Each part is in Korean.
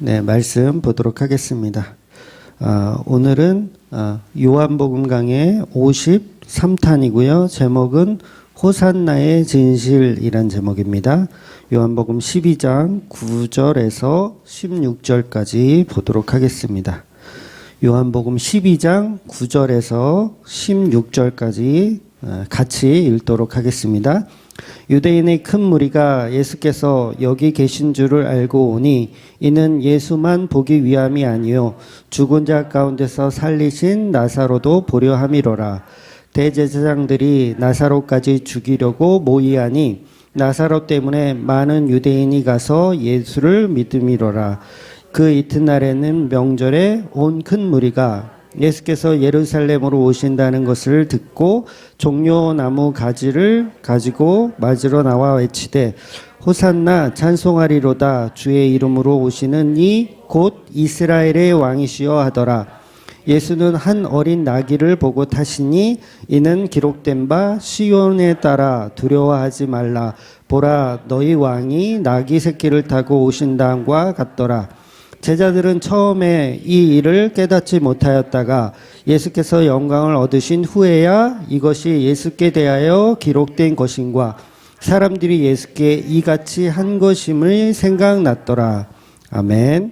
네, 말씀 보도록 하겠습니다. 오늘은 요한복음 강의 53탄이고요. 제목은 호산나의 진실이란 제목입니다. 요한복음 12장 9절에서 16절까지 보도록 하겠습니다. 요한복음 12장 9절에서 16절까지 같이 읽도록 하겠습니다. 유대인의 큰 무리가 예수께서 여기 계신 줄을 알고 오니 이는 예수만 보기 위함이 아니요 죽은 자 가운데서 살리신 나사로도 보려 함이로라. 대제사장들이 나사로까지 죽이려고 모의하니 나사로 때문에 많은 유대인이 가서 예수를 믿음이로라. 그 이튿날에는 명절에 온 큰 무리가 예수께서 예루살렘으로 오신다는 것을 듣고 종려나무 가지를 가지고 맞으러 나와 외치되 호산나 찬송하리로다. 주의 이름으로 오시는 이 곧 이스라엘의 왕이시여 하더라. 예수는 한 어린 나귀를 보고 타시니 이는 기록된 바 시온에 따라 두려워하지 말라. 보라, 너희 왕이 나귀 새끼를 타고 오신다과 같더라. 제자들은 처음에 이 일을 깨닫지 못하였다가 예수께서 영광을 얻으신 후에야 이것이 예수께 대하여 기록된 것인과 사람들이 예수께 이같이 한 것임을 생각났더라. 아멘.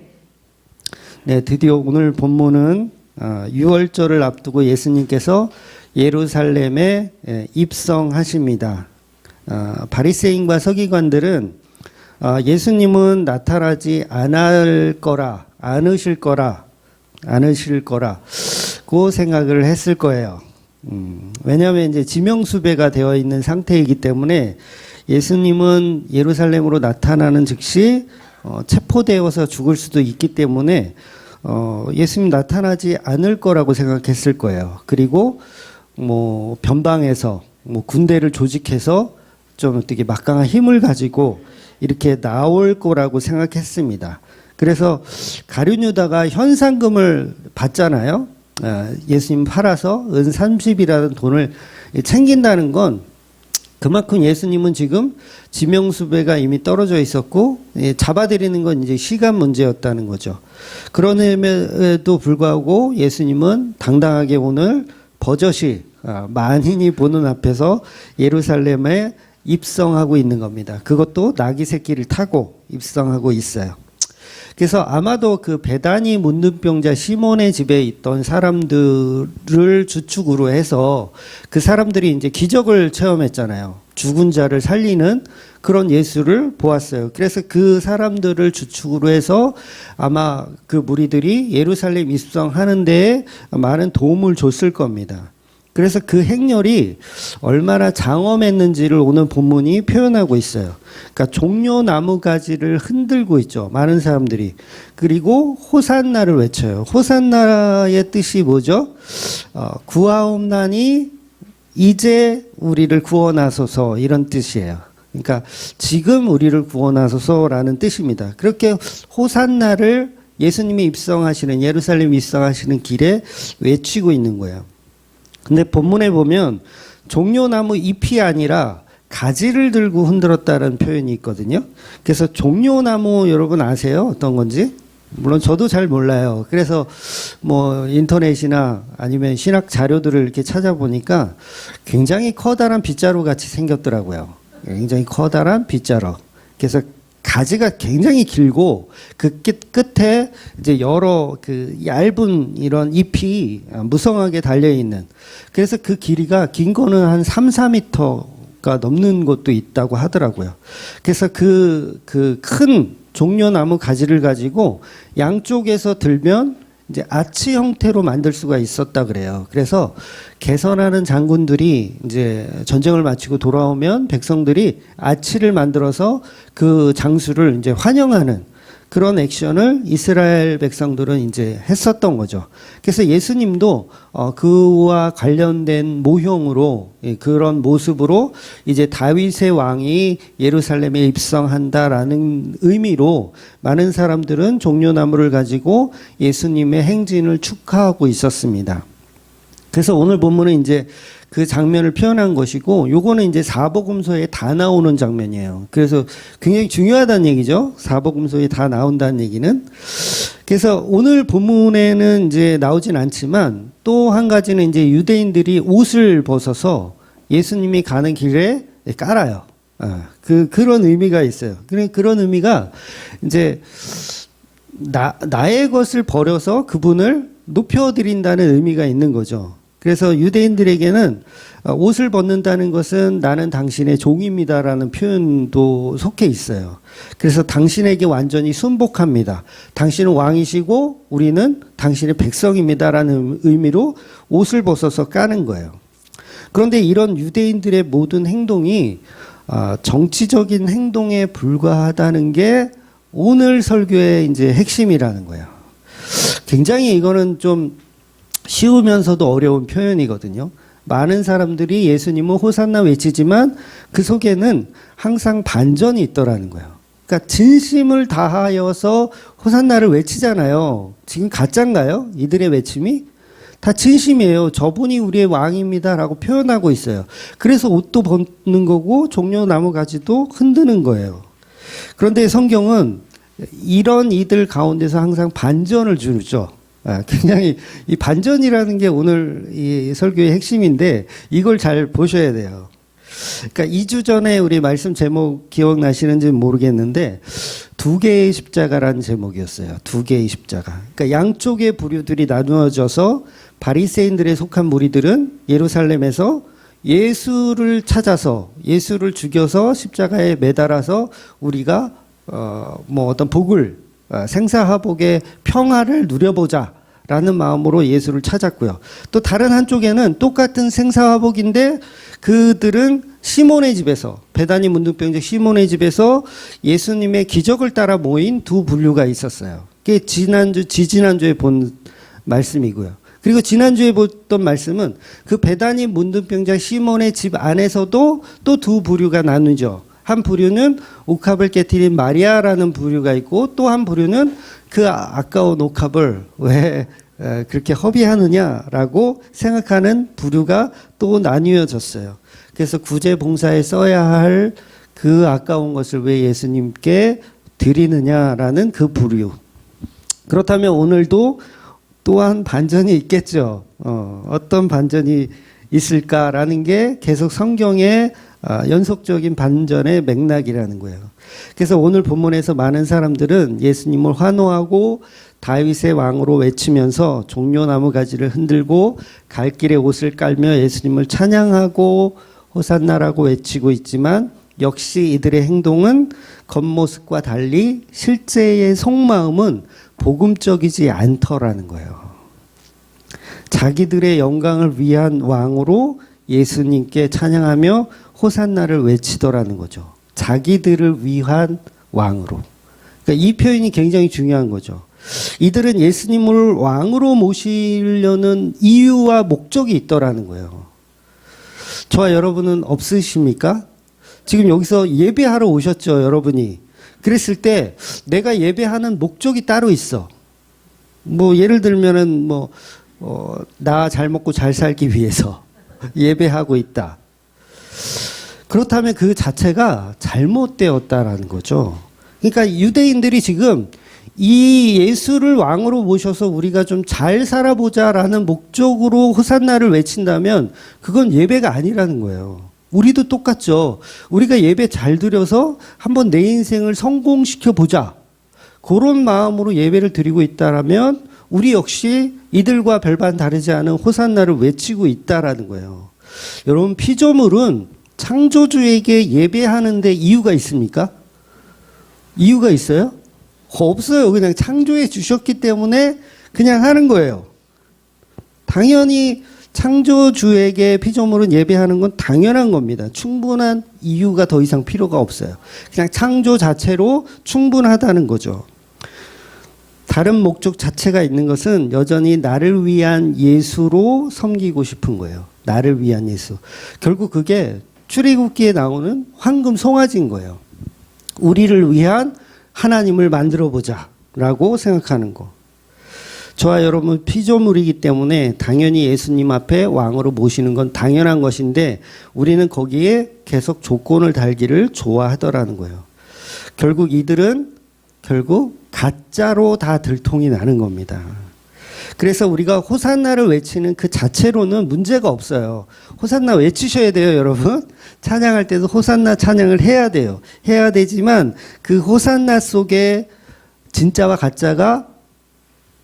네, 드디어 오늘 본문은 6월절을 앞두고 예수님께서 예루살렘에 입성하십니다. 바리새인과 서기관들은 예수님은 나타나지 않으실 거라고 생각을 했을 거예요. 왜냐하면 이제 지명수배가 되어 있는 상태이기 때문에 예수님은 예루살렘으로 나타나는 즉시 체포되어서 죽을 수도 있기 때문에 예수님 나타나지 않을 거라고 생각했을 거예요. 그리고 뭐 변방에서 군대를 조직해서 좀 어떻게 막강한 힘을 가지고 이렇게 나올 거라고 생각했습니다. 그래서 가룟 유다가 현상금을 받잖아요. 예수님 팔아서 은 30이라는 돈을 챙긴다는 건 그만큼 예수님은 지금 지명수배가 이미 떨어져 있었고 잡아들이는 건 이제 시간 문제였다는 거죠. 그럼에도 불구하고 예수님은 당당하게 오늘 버젓이 만인이 보는 앞에서 예루살렘에 입성하고 있는 겁니다. 그것도 나귀 새끼를 타고 입성하고 있어요. 그래서 아마도 그 베다니 문둥병자 시몬의 집에 있던 사람들을 주축으로 해서 그 사람들이 이제 기적을 체험했잖아요. 죽은 자를 살리는 그런 예수를 보았어요. 그래서 그 사람들을 주축으로 해서 아마 그 무리들이 예루살렘 입성하는 데에 많은 도움을 줬을 겁니다. 그래서 그 행렬이 얼마나 장엄했는지를 오늘 본문이 표현하고 있어요. 그러니까 종려나무 가지를 흔들고 있죠. 많은 사람들이. 그리고 호산나를 외쳐요. 호산나의 뜻이 뭐죠? 구하옵나니 이제 우리를 구원하소서, 이런 뜻이에요. 그러니까 지금 우리를 구원하소서라는 뜻입니다. 그렇게 호산나를 예수님이 입성하시는, 예루살렘 입성하시는 길에 외치고 있는 거예요. 근데 본문에 보면 종려나무 잎이 아니라 가지를 들고 흔들었다는 표현이 있거든요. 그래서 종려나무 여러분 아세요? 어떤 건지? 물론 저도 잘 몰라요. 그래서 뭐 인터넷이나 아니면 신학 자료들을 이렇게 찾아보니까 굉장히 커다란 빗자루 같이 생겼더라고요. 굉장히 커다란 빗자루. 그래서 가지가 굉장히 길고 그 끝에 이제 여러 그 얇은 이런 잎이 무성하게 달려 있는, 그래서 그 길이가 긴 거는 한 3, 4m가 넘는 곳도 있다고 하더라고요. 그래서 그 큰 종려나무 가지를 가지고 양쪽에서 들면 이제 아치 형태로 만들 수가 있었다 그래요. 그래서 개선하는 장군들이 이제 전쟁을 마치고 돌아오면 백성들이 아치를 만들어서 그 장수를 이제 환영하는 그런 액션을 이스라엘 백성들은 이제 했었던 거죠. 그래서 예수님도 그와 관련된 모형으로, 그런 모습으로 이제 다윗의 왕이 예루살렘에 입성한다라는 의미로 많은 사람들은 종려나무를 가지고 예수님의 행진을 축하하고 있었습니다. 그래서 오늘 본문은 이제 그 장면을 표현한 것이고, 요거는 이제 사복음서에 다 나오는 장면이에요. 그래서 굉장히 중요하다는 얘기죠. 사복음서에 다 나온다는 얘기는. 그래서 오늘 본문에는 이제 나오진 않지만, 또 한 가지는 이제 유대인들이 옷을 벗어서 예수님이 가는 길에 깔아요. 그런 의미가 있어요. 그런 의미가 이제 나의 것을 버려서 그분을 높여드린다는 의미가 있는 거죠. 그래서 유대인들에게는 옷을 벗는다는 것은 나는 당신의 종입니다라는 표현도 속해 있어요. 그래서 당신에게 완전히 순복합니다. 당신은 왕이시고 우리는 당신의 백성입니다라는 의미로 옷을 벗어서 까는 거예요. 그런데 이런 유대인들의 모든 행동이 정치적인 행동에 불과하다는 게 오늘 설교의 이제 핵심이라는 거예요. 굉장히 이거는 좀 쉬우면서도 어려운 표현이거든요. 많은 사람들이 예수님은 호산나 외치지만 그 속에는 항상 반전이 있더라는 거예요. 그러니까 진심을 다하여서 호산나를 외치잖아요. 지금 가짜인가요? 이들의 외침이? 다 진심이에요. 저분이 우리의 왕입니다라고 표현하고 있어요. 그래서 옷도 벗는 거고 종려나무 가지도 흔드는 거예요. 그런데 성경은 이런 이들 가운데서 항상 반전을 주죠. 굉장히 이 반전이라는 게 오늘 이 설교의 핵심인데 이걸 잘 보셔야 돼요. 그러니까 2주 전에 우리 말씀 제목 기억나시는지 모르겠는데 2개의 십자가라는 제목이었어요. 2개의 십자가. 그러니까 양쪽의 부류들이 나누어져서 바리새인들에 속한 무리들은 예루살렘에서 예수를 찾아서 예수를 죽여서 십자가에 매달아서 우리가 어떤 복을 생사화복의 평화를 누려보자라는 마음으로 예수를 찾았고요. 또 다른 한쪽에는 똑같은 생사화복인데 그들은 시몬의 집에서 베다니 문둥병자 시몬의 집에서 예수님의 기적을 따라 모인 두 분류가 있었어요. 그게 지지난주에 본 말씀이고요. 그리고 지난주에 봤던 말씀은 그 베다니 문둥병자 시몬의 집 안에서도 또 두 부류가 나누죠. 한 부류는 옥합을 깨트린 마리아라는 부류가 있고 또 한 부류는 그 아까운 옥합을 왜 그렇게 허비하느냐라고 생각하는 부류가 또 나뉘어졌어요. 그래서 구제 봉사에 써야 할 그 아까운 것을 왜 예수님께 드리느냐라는 그 부류. 그렇다면 오늘도 또한 반전이 있겠죠. 어떤 반전이 있을까라는 게 계속 성경의 연속적인 반전의 맥락이라는 거예요. 그래서 오늘 본문에서 많은 사람들은 예수님을 환호하고 다윗의 왕으로 외치면서 종려나무 가지를 흔들고 갈 길에 옷을 깔며 예수님을 찬양하고 호산나라고 외치고 있지만 역시 이들의 행동은 겉모습과 달리 실제의 속마음은 복음적이지 않더라는 거예요. 자기들의 영광을 위한 왕으로 예수님께 찬양하며 호산나를 외치더라는 거죠. 자기들을 위한 왕으로. 그러니까 이 표현이 굉장히 중요한 거죠. 이들은 예수님을 왕으로 모시려는 이유와 목적이 있더라는 거예요. 저와 여러분은 없으십니까? 지금 여기서 예배하러 오셨죠, 여러분이. 그랬을 때 내가 예배하는 목적이 따로 있어. 예를 들면은 나 잘 먹고 잘 살기 위해서 예배하고 있다. 그렇다면 그 자체가 잘못되었다라는 거죠. 그러니까 유대인들이 지금 이 예수를 왕으로 모셔서 우리가 좀 잘 살아보자라는 목적으로 호산나를 외친다면 그건 예배가 아니라는 거예요. 우리도 똑같죠. 우리가 예배 잘 드려서 한번 내 인생을 성공시켜 보자. 그런 마음으로 예배를 드리고 있다라면 우리 역시 이들과 별반 다르지 않은 호산나를 외치고 있다라는 거예요. 여러분, 피조물은 창조주에게 예배하는데 이유가 있습니까? 이유가 있어요? 없어요. 그냥 창조해 주셨기 때문에 그냥 하는 거예요. 당연히 창조주에게 피조물은 예배하는 건 당연한 겁니다. 충분한 이유가 더 이상 필요가 없어요. 그냥 창조 자체로 충분하다는 거죠. 다른 목적 자체가 있는 것은 여전히 나를 위한 예수로 섬기고 싶은 거예요. 나를 위한 예수. 결국 그게 출애굽기에 나오는 황금 송아지인 거예요. 우리를 위한 하나님을 만들어 보자라고 생각하는 거. 저와 여러분 피조물이기 때문에 당연히 예수님 앞에 왕으로 모시는 건 당연한 것인데 우리는 거기에 계속 조건을 달기를 좋아하더라는 거예요. 결국 이들은 가짜로 다 들통이 나는 겁니다. 그래서 우리가 호산나를 외치는 그 자체로는 문제가 없어요. 호산나 외치셔야 돼요, 여러분. 찬양할 때도 호산나 찬양을 해야 돼요. 해야 되지만 그 호산나 속에 진짜와 가짜가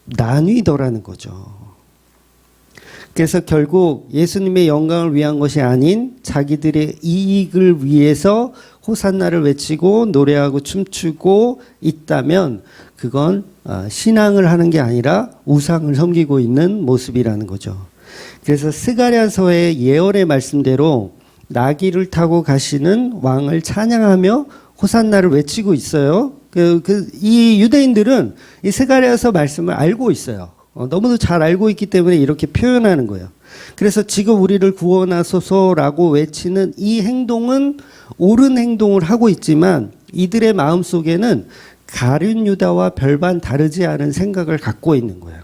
나뉘더라는 거죠. 그래서 결국 예수님의 영광을 위한 것이 아닌 자기들의 이익을 위해서 호산나를 외치고 노래하고 춤추고 있다면 그건 신앙을 하는 게 아니라 우상을 섬기고 있는 모습이라는 거죠. 그래서 스가랴서의 예언의 말씀대로 나귀를 타고 가시는 왕을 찬양하며 호산나를 외치고 있어요. 이 유대인들은 이 스가랴서 말씀을 알고 있어요. 너무도 잘 알고 있기 때문에 이렇게 표현하는 거예요. 그래서 지금 우리를 구원하소서라고 외치는 이 행동은 옳은 행동을 하고 있지만 이들의 마음속에는 가룟 유다와 별반 다르지 않은 생각을 갖고 있는 거예요.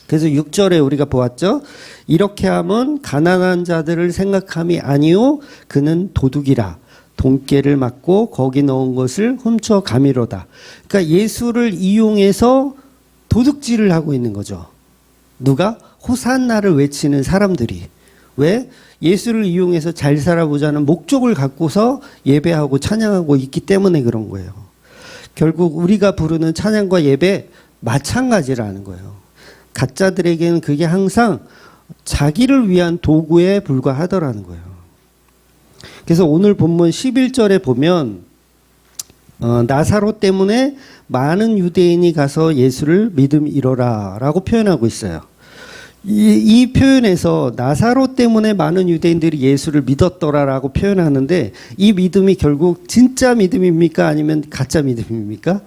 그래서 6절에 우리가 보았죠. 이렇게 하면 가난한 자들을 생각함이 아니요 그는 도둑이라. 돈깨를 맞고 거기 넣은 것을 훔쳐 가미로다. 그러니까 예수를 이용해서 도둑질을 하고 있는 거죠. 누가? 호산나를 외치는 사람들이. 왜? 예수를 이용해서 잘 살아보자는 목적을 갖고서 예배하고 찬양하고 있기 때문에 그런 거예요. 결국 우리가 부르는 찬양과 예배 마찬가지라는 거예요. 가짜들에게는 그게 항상 자기를 위한 도구에 불과하더라는 거예요. 그래서 오늘 본문 11절에 보면 나사로 때문에 많은 유대인이 가서 예수를 믿음이로라 라고 표현하고 있어요. 이 표현에서 나사로 때문에 많은 유대인들이 예수를 믿었더라라고 표현하는데 이 믿음이 결국 진짜 믿음입니까? 아니면 가짜 믿음입니까?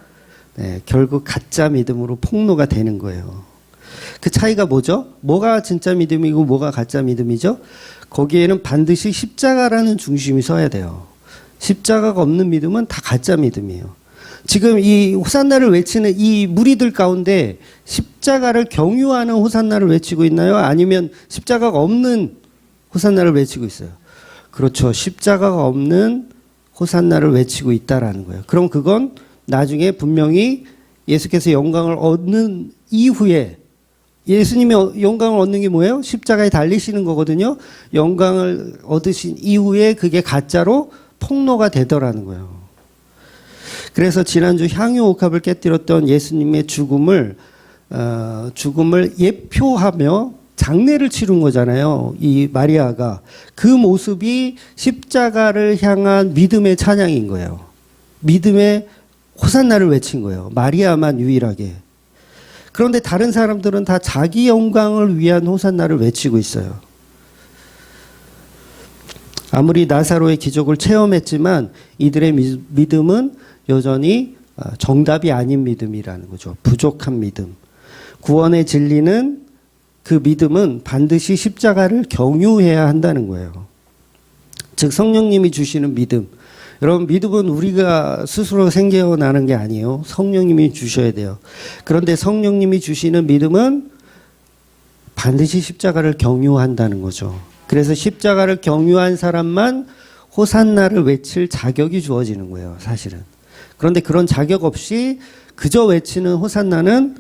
네, 결국 가짜 믿음으로 폭로가 되는 거예요. 그 차이가 뭐죠? 뭐가 진짜 믿음이고 뭐가 가짜 믿음이죠? 거기에는 반드시 십자가라는 중심이 서야 돼요. 십자가가 없는 믿음은 다 가짜 믿음이에요. 지금 이 호산나를 외치는 이 무리들 가운데 십자가를 경유하는 호산나를 외치고 있나요? 아니면 십자가가 없는 호산나를 외치고 있어요? 그렇죠. 십자가가 없는 호산나를 외치고 있다라는 거예요. 그럼 그건 나중에 분명히 예수께서 영광을 얻는 이후에 예수님의 영광을 얻는 게 뭐예요? 십자가에 달리시는 거거든요. 영광을 얻으신 이후에 그게 가짜로 폭로가 되더라는 거예요. 그래서 지난주 향유옥합을 깨뜨렸던 예수님의 죽음을 예표하며 장례를 치른 거잖아요. 이 마리아가. 그 모습이 십자가를 향한 믿음의 찬양인 거예요. 믿음의 호산나를 외친 거예요. 마리아만 유일하게. 그런데 다른 사람들은 다 자기 영광을 위한 호산나를 외치고 있어요. 아무리 나사로의 기적을 체험했지만 이들의 믿음은 여전히 정답이 아닌 믿음이라는 거죠. 부족한 믿음. 구원의 진리는 그 믿음은 반드시 십자가를 경유해야 한다는 거예요. 즉 성령님이 주시는 믿음. 여러분 믿음은 우리가 스스로 생겨나는 게 아니에요. 성령님이 주셔야 돼요. 그런데 성령님이 주시는 믿음은 반드시 십자가를 경유한다는 거죠. 그래서 십자가를 경유한 사람만 호산나를 외칠 자격이 주어지는 거예요. 사실은. 그런데 그런 자격 없이 그저 외치는 호산나는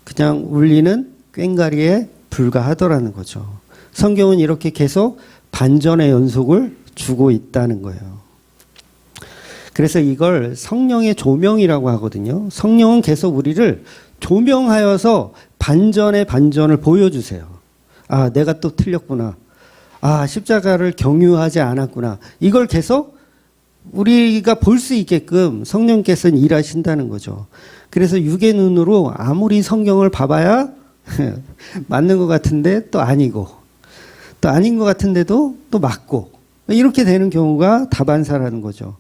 그냥 울리는 꽹과리에 불과하더라는 거죠. 성경은 이렇게 계속 반전의 연속을 주고 있다는 거예요. 그래서 이걸 성령의 조명이라고 하거든요. 성령은 계속 우리를 조명하여서 반전의 반전을 보여주세요. 아, 내가 또 틀렸구나. 아, 십자가를 경유하지 않았구나. 이걸 계속 우리가 볼 수 있게끔 성령께서는 일하신다는 거죠. 그래서 육의 눈으로 아무리 성경을 봐봐야 맞는 것 같은데 또 아니고, 또 아닌 것 같은데도 또 맞고, 이렇게 되는 경우가 다반사라는 거죠.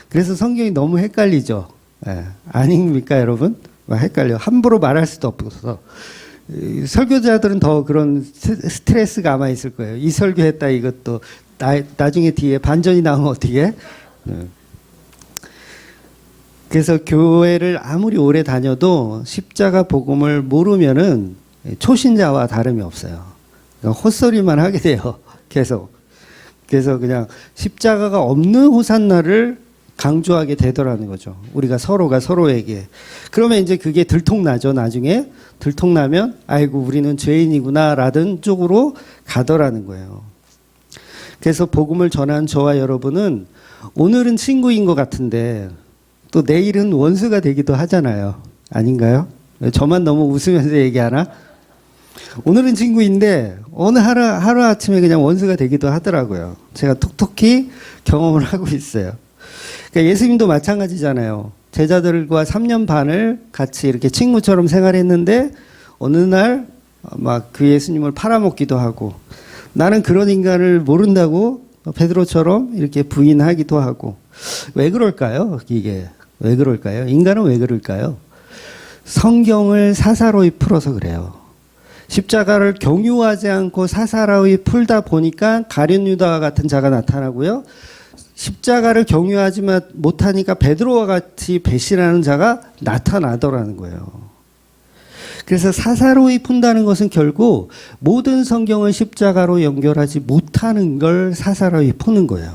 그래서 성경이 너무 헷갈리죠. 예, 아닙니까, 여러분? 헷갈려. 함부로 말할 수도 없어서. 설교자들은 더 그런 스트레스가 아마 있을 거예요. 이 설교했다 이것도 나중에 뒤에 반전이 나오면 어떻게? 그래서 교회를 아무리 오래 다녀도 십자가 복음을 모르면은 초신자와 다름이 없어요. 그러니까 헛소리만 하게 돼요. 계속. 그래서 그냥 십자가가 없는 호산나를 강조하게 되더라는 거죠. 우리가 서로가 서로에게. 그러면 이제 그게 들통나죠. 나중에 들통나면 아이고 우리는 죄인이구나 라는 쪽으로 가더라는 거예요. 그래서 복음을 전한 저와 여러분은 오늘은 친구인 것 같은데 또 내일은 원수가 되기도 하잖아요. 아닌가요? 저만 너무 웃으면서 얘기하나? 오늘은 친구인데 어느 하루아침에 그냥 원수가 되기도 하더라고요. 제가 톡톡히 경험을 하고 있어요. 그러니까 예수님도 마찬가지잖아요. 제자들과 3년 반을 같이 이렇게 친구처럼 생활했는데 어느 날 막 그 예수님을 팔아먹기도 하고 나는 그런 인간을 모른다고 베드로처럼 이렇게 부인하기도 하고 왜 그럴까요? 이게 왜 그럴까요? 인간은 왜 그럴까요? 성경을 사사로이 풀어서 그래요. 십자가를 경유하지 않고 사사로이 풀다 보니까 가룟 유다와 같은 자가 나타나고요. 십자가를 경유하지 못하니까 베드로와 같이 배신하는 자가 나타나더라는 거예요. 그래서 사사로이 푼다는 것은 결국 모든 성경을 십자가로 연결하지 못하는 걸 사사로이 푸는 거예요.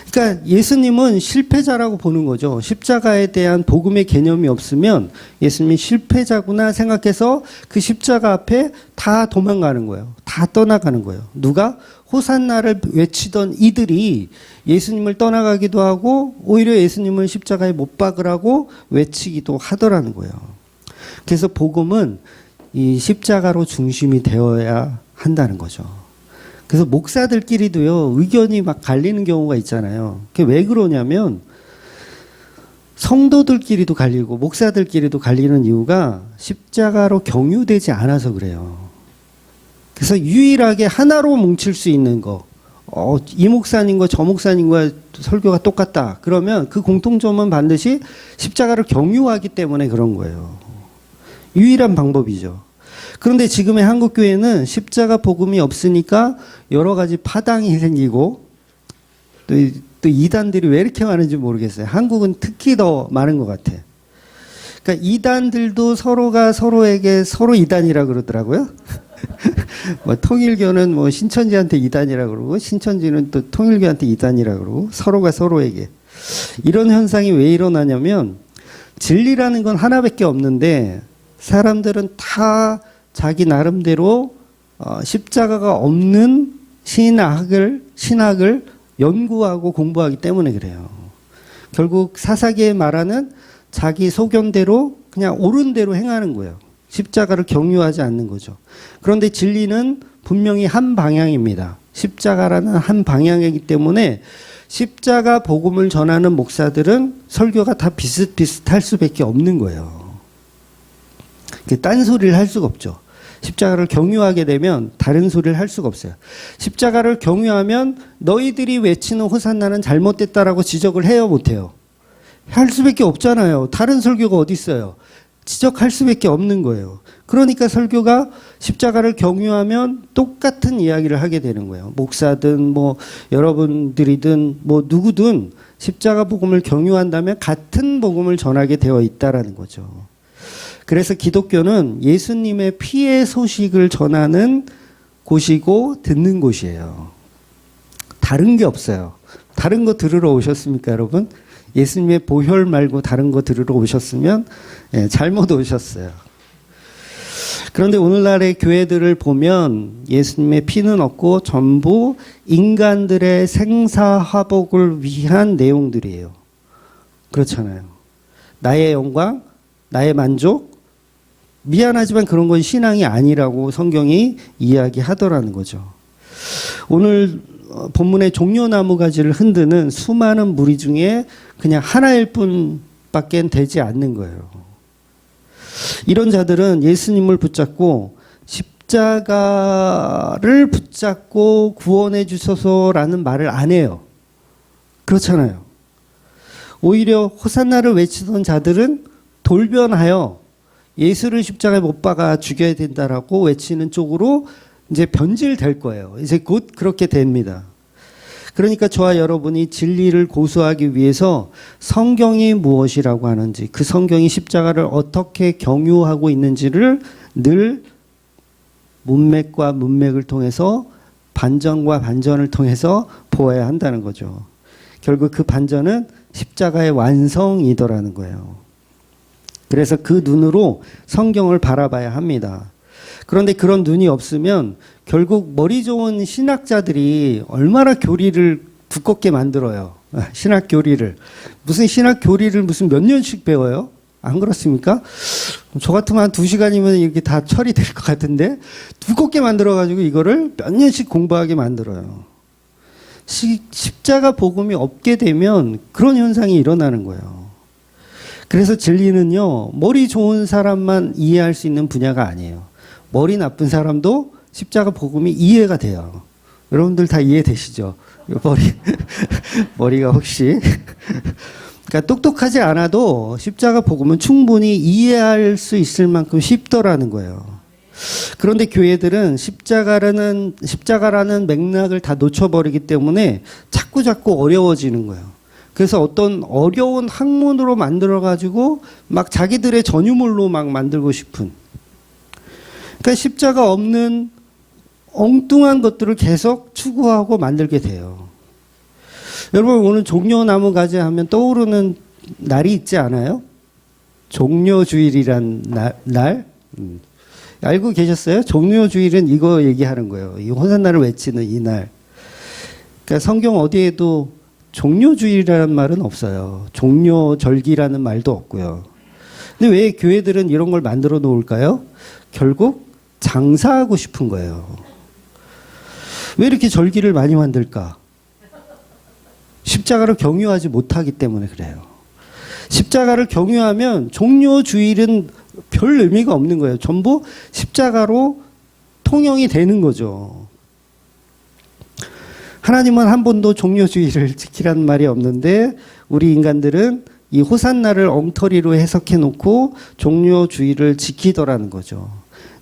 그러니까 예수님은 실패자라고 보는 거죠. 십자가에 대한 복음의 개념이 없으면 예수님이 실패자구나 생각해서 그 십자가 앞에 다 도망가는 거예요. 다 떠나가는 거예요. 누가? 호산나를 외치던 이들이 예수님을 떠나가기도 하고 오히려 예수님을 십자가에 못 박으라고 외치기도 하더라는 거예요. 그래서 복음은 이 십자가로 중심이 되어야 한다는 거죠. 그래서 목사들끼리도요, 의견이 막 갈리는 경우가 있잖아요. 그게 왜 그러냐면, 성도들끼리도 갈리고, 목사들끼리도 갈리는 이유가 십자가로 경유되지 않아서 그래요. 그래서 유일하게 하나로 뭉칠 수 있는 거, 이 목사님과 저 목사님과 설교가 똑같다. 그러면 그 공통점은 반드시 십자가를 경유하기 때문에 그런 거예요. 유일한 방법이죠. 그런데 지금의 한국교회는 십자가 복음이 없으니까 여러 가지 파당이 생기고 또 이단들이 왜 이렇게 많은지 모르겠어요. 한국은 특히 더 많은 것 같아. 그러니까 이단들도 서로가 서로에게 서로 이단이라 그러더라고요. 뭐 통일교는 뭐 신천지한테 이단이라 그러고 신천지는 또 통일교한테 이단이라 그러고 서로가 서로에게. 이런 현상이 왜 일어나냐면 진리라는 건 하나밖에 없는데 사람들은 다 자기 나름대로 십자가가 없는 신학을 연구하고 공부하기 때문에 그래요. 결국 사사기에 말하는 자기 소견대로 그냥 옳은 대로 행하는 거예요. 십자가를 경유하지 않는 거죠. 그런데 진리는 분명히 한 방향입니다. 십자가라는 한 방향이기 때문에 십자가 복음을 전하는 목사들은 설교가 다 비슷비슷할 수밖에 없는 거예요. 딴소리를 할 수가 없죠. 십자가를 경유하게 되면 다른 소리를 할 수가 없어요. 십자가를 경유하면 너희들이 외치는 호산나는 잘못됐다라고 지적을 해요, 못해요? 할 수밖에 없잖아요. 다른 설교가 어디 있어요? 지적할 수밖에 없는 거예요. 그러니까 설교가 십자가를 경유하면 똑같은 이야기를 하게 되는 거예요. 목사든 뭐 여러분들이든 뭐 누구든 십자가 복음을 경유한다면 같은 복음을 전하게 되어 있다라는 거죠. 그래서 기독교는 예수님의 피의 소식을 전하는 곳이고 듣는 곳이에요. 다른 게 없어요. 다른 거 들으러 오셨습니까, 여러분? 예수님의 보혈 말고 다른 거 들으러 오셨으면 잘못 오셨어요. 그런데 오늘날의 교회들을 보면 예수님의 피는 없고 전부 인간들의 생사화복을 위한 내용들이에요. 그렇잖아요. 나의 영광, 나의 만족, 미안하지만 그런 건 신앙이 아니라고 성경이 이야기하더라는 거죠. 오늘 본문의 종려나무 가지를 흔드는 수많은 무리 중에 그냥 하나일 뿐밖에 되지 않는 거예요. 이런 자들은 예수님을 붙잡고 십자가를 붙잡고 구원해 주소서라는 말을 안 해요. 그렇잖아요. 오히려 호산나를 외치던 자들은 돌변하여 예수를 십자가에 못 박아 죽여야 된다라고 외치는 쪽으로 이제 변질될 거예요. 이제 곧 그렇게 됩니다. 그러니까 저와 여러분이 진리를 고수하기 위해서 성경이 무엇이라고 하는지, 그 성경이 십자가를 어떻게 경유하고 있는지를 늘 문맥과 문맥을 통해서 반전과 반전을 통해서 보아야 한다는 거죠. 결국 그 반전은 십자가의 완성이더라는 거예요. 그래서 그 눈으로 성경을 바라봐야 합니다. 그런데 그런 눈이 없으면 결국 머리 좋은 신학자들이 얼마나 교리를 두껍게 만들어요. 신학 교리를. 무슨 신학 교리를 무슨 몇 년씩 배워요? 안 그렇습니까? 저 같으면 한 2시간이면 이렇게 다 처리될 것 같은데 두껍게 만들어가지고 이거를 몇 년씩 공부하게 만들어요. 십자가 복음이 없게 되면 그런 현상이 일어나는 거예요. 그래서 진리는요, 머리 좋은 사람만 이해할 수 있는 분야가 아니에요. 머리 나쁜 사람도 십자가 복음이 이해가 돼요. 여러분들 다 이해되시죠? 머리가 혹시. 그러니까 똑똑하지 않아도 십자가 복음은 충분히 이해할 수 있을 만큼 쉽더라는 거예요. 그런데 교회들은 십자가라는 맥락을 다 놓쳐버리기 때문에 자꾸 어려워지는 거예요. 그래서 어떤 어려운 학문으로 만들어가지고 막 자기들의 전유물로 막 만들고 싶은. 그러니까 십자가 없는 엉뚱한 것들을 계속 추구하고 만들게 돼요. 여러분 오늘 종려나무 가지 하면 떠오르는 날이 있지 않아요? 종려주일이란 날? 알고 계셨어요? 종려주일은 이거 얘기하는 거예요. 이 호산나를 외치는 이 날. 그러니까 성경 어디에도 종려주일이라는 말은 없어요. 종려절기라는 말도 없고요. 근데 왜 교회들은 이런 걸 만들어 놓을까요? 결국 장사하고 싶은 거예요. 왜 이렇게 절기를 많이 만들까? 십자가를 경유하지 못하기 때문에 그래요. 십자가를 경유하면 종려주일은 별 의미가 없는 거예요. 전부 십자가로 통용이 되는 거죠. 하나님은 한 번도 종려주일을 지키라는 말이 없는데 우리 인간들은 이 호산나를 엉터리로 해석해 놓고 종려주일을 지키더라는 거죠.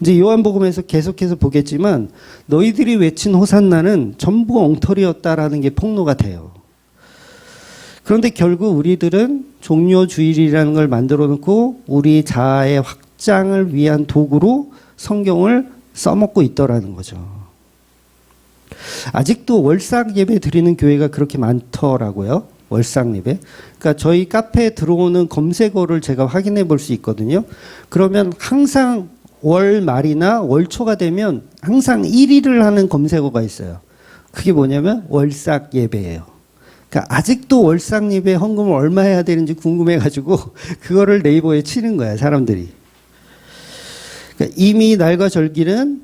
이제 요한복음에서 계속해서 보겠지만 너희들이 외친 호산나는 전부 엉터리였다라는 게 폭로가 돼요. 그런데 결국 우리들은 종려주일이라는 걸 만들어 놓고 우리 자아의 확장을 위한 도구로 성경을 써먹고 있더라는 거죠. 아직도 월삭 예배 드리는 교회가 그렇게 많더라고요. 월삭 예배. 그러니까 저희 카페에 들어오는 검색어를 제가 확인해 볼 수 있거든요. 그러면 항상 월 말이나 월 초가 되면 항상 1위를 하는 검색어가 있어요. 그게 뭐냐면 월삭 예배예요. 그러니까 아직도 월삭 예배 헌금을 얼마 해야 되는지 궁금해가지고 그거를 네이버에 치는 거야, 사람들이. 그러니까 이미 날과 절기는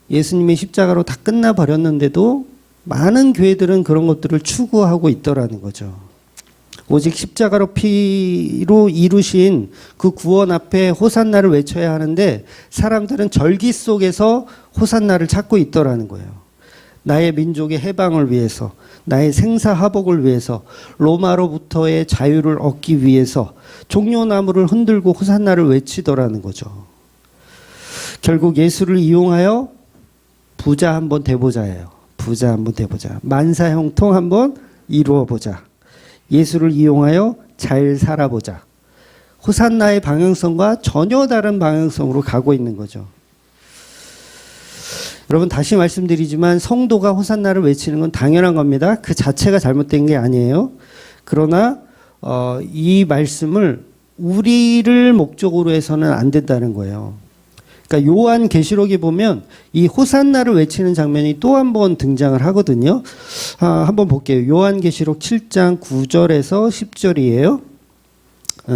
예수님의 십자가로 다 끝나버렸는데도 많은 교회들은 그런 것들을 추구하고 있더라는 거죠. 오직 십자가로 피로 이루신 그 구원 앞에 호산나를 외쳐야 하는데 사람들은 절기 속에서 호산나를 찾고 있더라는 거예요. 나의 민족의 해방을 위해서, 나의 생사화복을 위해서, 로마로부터의 자유를 얻기 위해서 종려나무를 흔들고 호산나를 외치더라는 거죠. 결국 예수를 이용하여 부자 한번 돼보자예요. 부자 한번 돼보자. 만사형통 한번 이루어보자. 예수를 이용하여 잘 살아보자. 호산나의 방향성과 전혀 다른 방향성으로 가고 있는 거죠. 여러분 다시 말씀드리지만 성도가 호산나를 외치는 건 당연한 겁니다. 그 자체가 잘못된 게 아니에요. 그러나 이 말씀을 우리를 목적으로 해서는 안 된다는 거예요. 그러니까 요한계시록에 보면 이 호산나를 외치는 장면이 또 한 번 등장을 하거든요. 한번 볼게요. 요한계시록 7장 9절에서 10절이에요.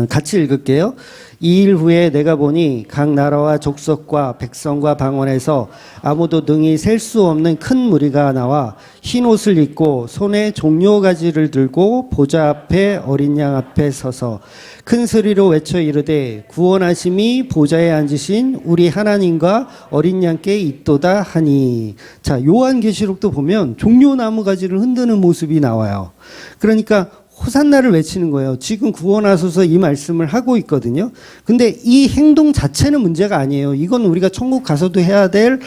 같이 읽을게요. 2일 후에 내가 보니 각 나라와 족속과 백성과 방언에서 아무도 능히 셀 수 없는 큰 무리가 나와 흰 옷을 입고 손에 종려가지를 들고 보좌 앞에 어린 양 앞에 서서 큰 소리로 외쳐 이르되 구원하심이 보좌에 앉으신 우리 하나님과 어린 양께 있도다 하니. 자, 요한계시록도 보면 종려나무 가지를 흔드는 모습이 나와요. 그러니까 호산나를 외치는 거예요. 지금 구원하소서 이 말씀을 하고 있거든요. 근데 이 행동 자체는 문제가 아니에요. 이건 우리가 천국 가서도 해야 될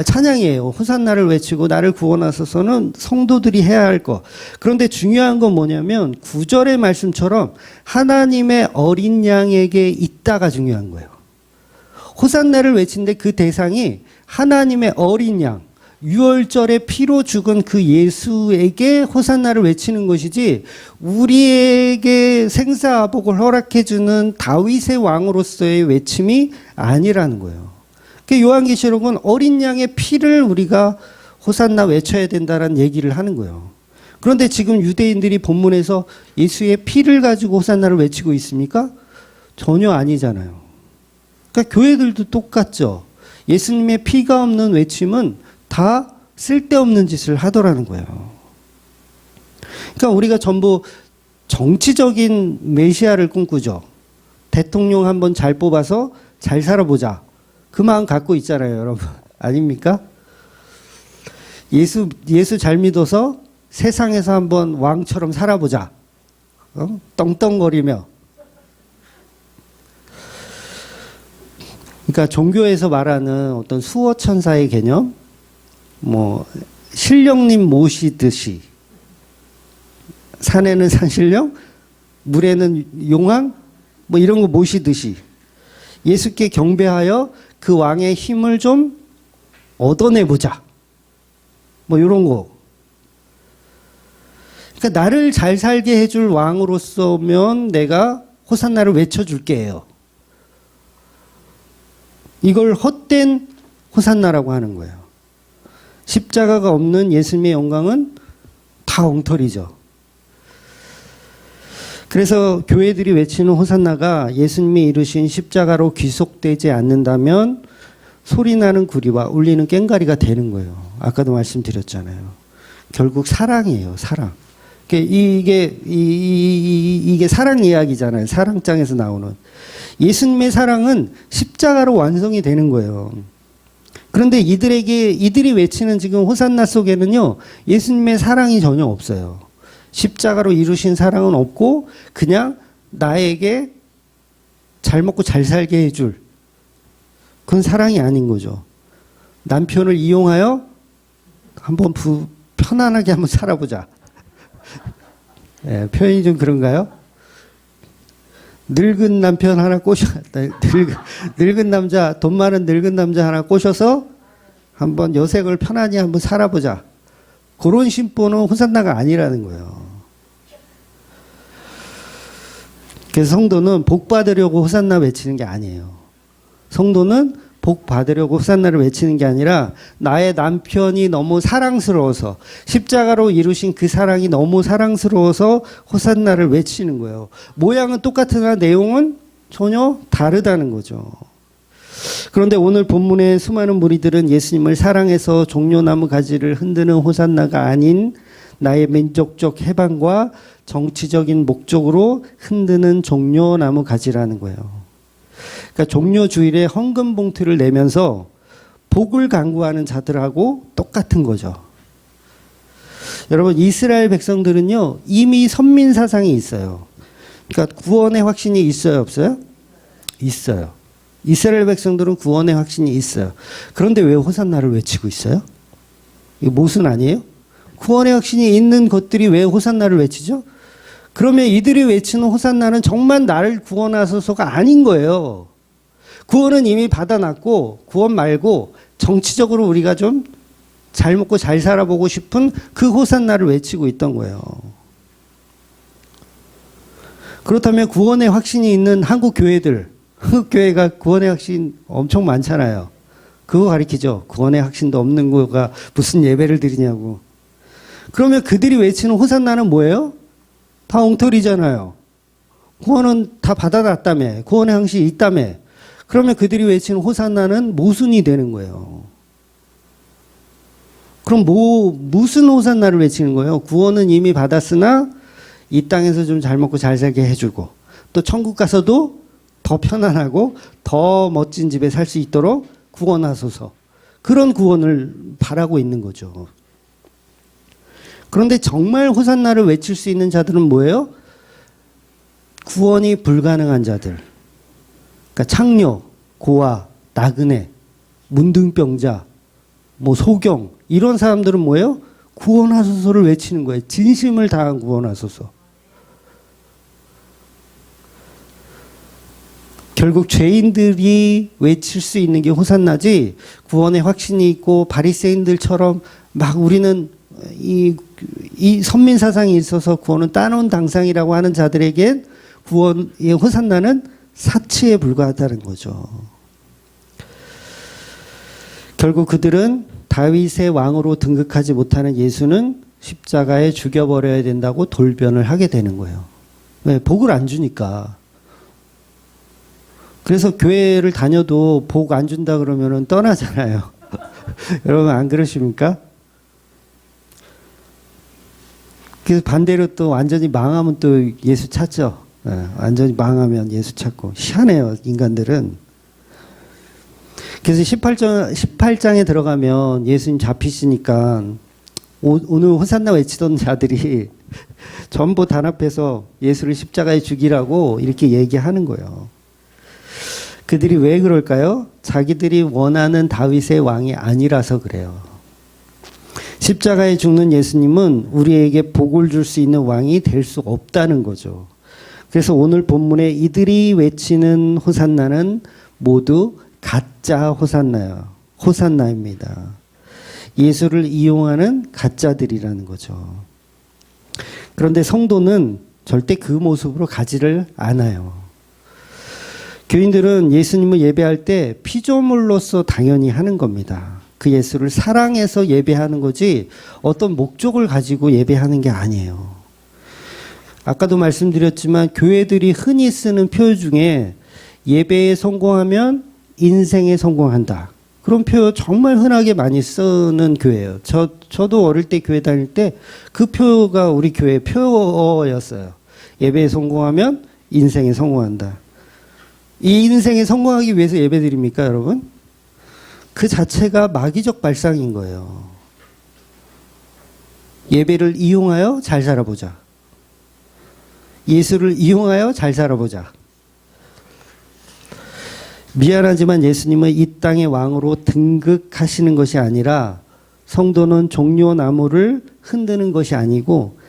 찬양이에요. 호산나를 외치고 나를 구원하소서는 성도들이 해야 할 것. 그런데 중요한 건 뭐냐면 9절의 말씀처럼 하나님의 어린 양에게 있다가 중요한 거예요. 호산나를 외치는데 그 대상이 하나님의 어린 양, 유월절에 피로 죽은 그 예수에게 호산나를 외치는 것이지 우리에게 생사화복을 허락해주는 다윗의 왕으로서의 외침이 아니라는 거예요. 요한계시록은 어린 양의 피를 우리가 호산나 외쳐야 된다는 얘기를 하는 거예요. 그런데 지금 유대인들이 본문에서 예수의 피를 가지고 호산나를 외치고 있습니까? 전혀 아니잖아요. 그러니까 교회들도 똑같죠. 예수님의 피가 없는 외침은 다 쓸데없는 짓을 하더라는 거예요. 그러니까 우리가 전부 정치적인 메시아를 꿈꾸죠. 대통령 한번 잘 뽑아서 잘 살아보자. 그 마음 갖고 있잖아요, 여러분. 아닙니까? 예수 잘 믿어서 세상에서 한번 왕처럼 살아보자. 떵떵거리며. 그러니까 종교에서 말하는 어떤 수호천사의 개념, 신령님 모시듯이 산에는 산신령, 물에는 용왕, 이런 거 모시듯이 예수께 경배하여 그 왕의 힘을 좀 얻어내보자. 이런 거. 그러니까 나를 잘 살게 해줄 왕으로서면 내가 호산나를 외쳐줄게요. 이걸 헛된 호산나라고 하는 거예요. 십자가가 없는 예수님의 영광은 다 엉터리죠. 그래서 교회들이 외치는 호산나가 예수님이 이루신 십자가로 귀속되지 않는다면 소리나는 구리와 울리는 꽹과리가 되는 거예요. 아까도 말씀드렸잖아요. 결국 사랑이에요. 사랑. 이게 사랑 이야기잖아요. 사랑장에서 나오는. 예수님의 사랑은 십자가로 완성이 되는 거예요. 그런데 이들이 외치는 지금 호산나 속에는요, 예수님의 사랑이 전혀 없어요. 십자가로 이루신 사랑은 없고, 그냥 나에게 잘 먹고 잘 살게 해줄, 그건 사랑이 아닌 거죠. 남편을 이용하여 한번 편안하게 한번 살아보자. 네, 표현이 좀 그런가요? 늙은 남편 하나 늙은 남자, 돈 많은 늙은 남자 하나 꼬셔서 한번 여생을 편안히 한번 살아보자. 그런 심보는 호산나가 아니라는 거예요. 그래서 성도는 복 받으려고 호산나 외치는 게 아니에요. 성도는 복 받으려고 호산나를 외치는 게 아니라 나의 남편이 너무 사랑스러워서 십자가로 이루신 그 사랑이 너무 사랑스러워서 호산나를 외치는 거예요. 모양은 똑같으나 내용은 전혀 다르다는 거죠. 그런데 오늘 본문의 수많은 무리들은 예수님을 사랑해서 종려나무 가지를 흔드는 호산나가 아닌 나의 민족적 해방과 정치적인 목적으로 흔드는 종려나무 가지라는 거예요. 그러니까 종려주일에 헌금 봉투를 내면서 복을 간구하는 자들하고 똑같은 거죠. 여러분, 이스라엘 백성들은요, 이미 선민 사상이 있어요. 그러니까 구원의 확신이 있어요, 없어요? 있어요. 이스라엘 백성들은 구원의 확신이 있어요. 그런데 왜 호산나를 외치고 있어요? 이거 모순 아니에요? 구원의 확신이 있는 것들이 왜 호산나를 외치죠? 그러면 이들이 외치는 호산나는 정말 나를 구원하소서가 아닌 거예요. 구원은 이미 받아놨고, 구원 말고 정치적으로 우리가 좀 잘 먹고 잘 살아보고 싶은 그 호산나를 외치고 있던 거예요. 그렇다면 구원의 확신이 있는 한국 교회들, 한국 교회가 구원의 확신 엄청 많잖아요. 그거 가리키죠. 구원의 확신도 없는 거가 무슨 예배를 드리냐고. 그러면 그들이 외치는 호산나는 뭐예요? 다 엉터리잖아요. 구원은 다 받아놨다며. 구원의 확신이 있다며. 그러면 그들이 외치는 호산나는 모순이 되는 거예요. 그럼 무슨 호산나를 외치는 거예요? 구원은 이미 받았으나 이 땅에서 좀 잘 먹고 잘 살게 해주고, 또 천국 가서도 더 편안하고 더 멋진 집에 살 수 있도록 구원하소서. 그런 구원을 바라고 있는 거죠. 그런데 정말 호산나를 외칠 수 있는 자들은 뭐예요? 구원이 불가능한 자들. 그러니까 창녀, 고아, 나그네, 문둥병자, 뭐 소경 이런 사람들은 뭐예요? 구원하소서를 외치는 거예요. 진심을 다한 구원하소서. 결국 죄인들이 외칠 수 있는 게 호산나지 구원의 확신이 있고 바리새인들처럼 막 우리는 이 선민 사상이 있어서 구원은 따놓은 당상이라고 하는 자들에겐 구원의 호산나는 사치에 불과하다는 거죠. 결국 그들은 다윗의 왕으로 등극하지 못하는 예수는 십자가에 죽여버려야 된다고 돌변을 하게 되는 거예요. 왜? 복을 안 주니까. 그래서 교회를 다녀도 복 안 준다 그러면은 떠나잖아요. 여러분 안 그러십니까? 그래서 반대로 또 완전히 망하면 또 예수 찾죠. 네, 완전히 망하면 예수 찾고. 희한해요, 인간들은. 그래서 18장에 들어가면 예수님 잡히시니까 오늘 호산나 외치던 자들이 전부 단합해서 예수를 십자가에 죽이라고 이렇게 얘기하는 거예요. 그들이 왜 그럴까요? 자기들이 원하는 다윗의 왕이 아니라서 그래요. 십자가에 죽는 예수님은 우리에게 복을 줄 수 있는 왕이 될 수 없다는 거죠. 그래서 오늘 본문에 이들이 외치는 호산나는 모두 가짜 호산나입니다. 예수를 이용하는 가짜들이라는 거죠. 그런데 성도는 절대 그 모습으로 가지를 않아요. 교인들은 예수님을 예배할 때 피조물로서 당연히 하는 겁니다. 그 예수를 사랑해서 예배하는 거지 어떤 목적을 가지고 예배하는 게 아니에요. 아까도 말씀드렸지만 교회들이 흔히 쓰는 표현 중에 예배에 성공하면 인생에 성공한다. 그런 표현 정말 흔하게 많이 쓰는 교회예요. 저도 어릴 때 교회 다닐 때 그 표가 우리 교회 표어였어요. 예배에 성공하면 인생에 성공한다. 이 인생에 성공하기 위해서 예배드립니까, 여러분? 그 자체가 마귀적 발상인 거예요. 예배를 이용하여 잘 살아보자. 예수를 이용하여 잘 살아보자. 미안하지만 예수님은 이 땅의 왕으로 등극하시는 것이 아니라 성도는 종려나무를 흔드는 것이 아니고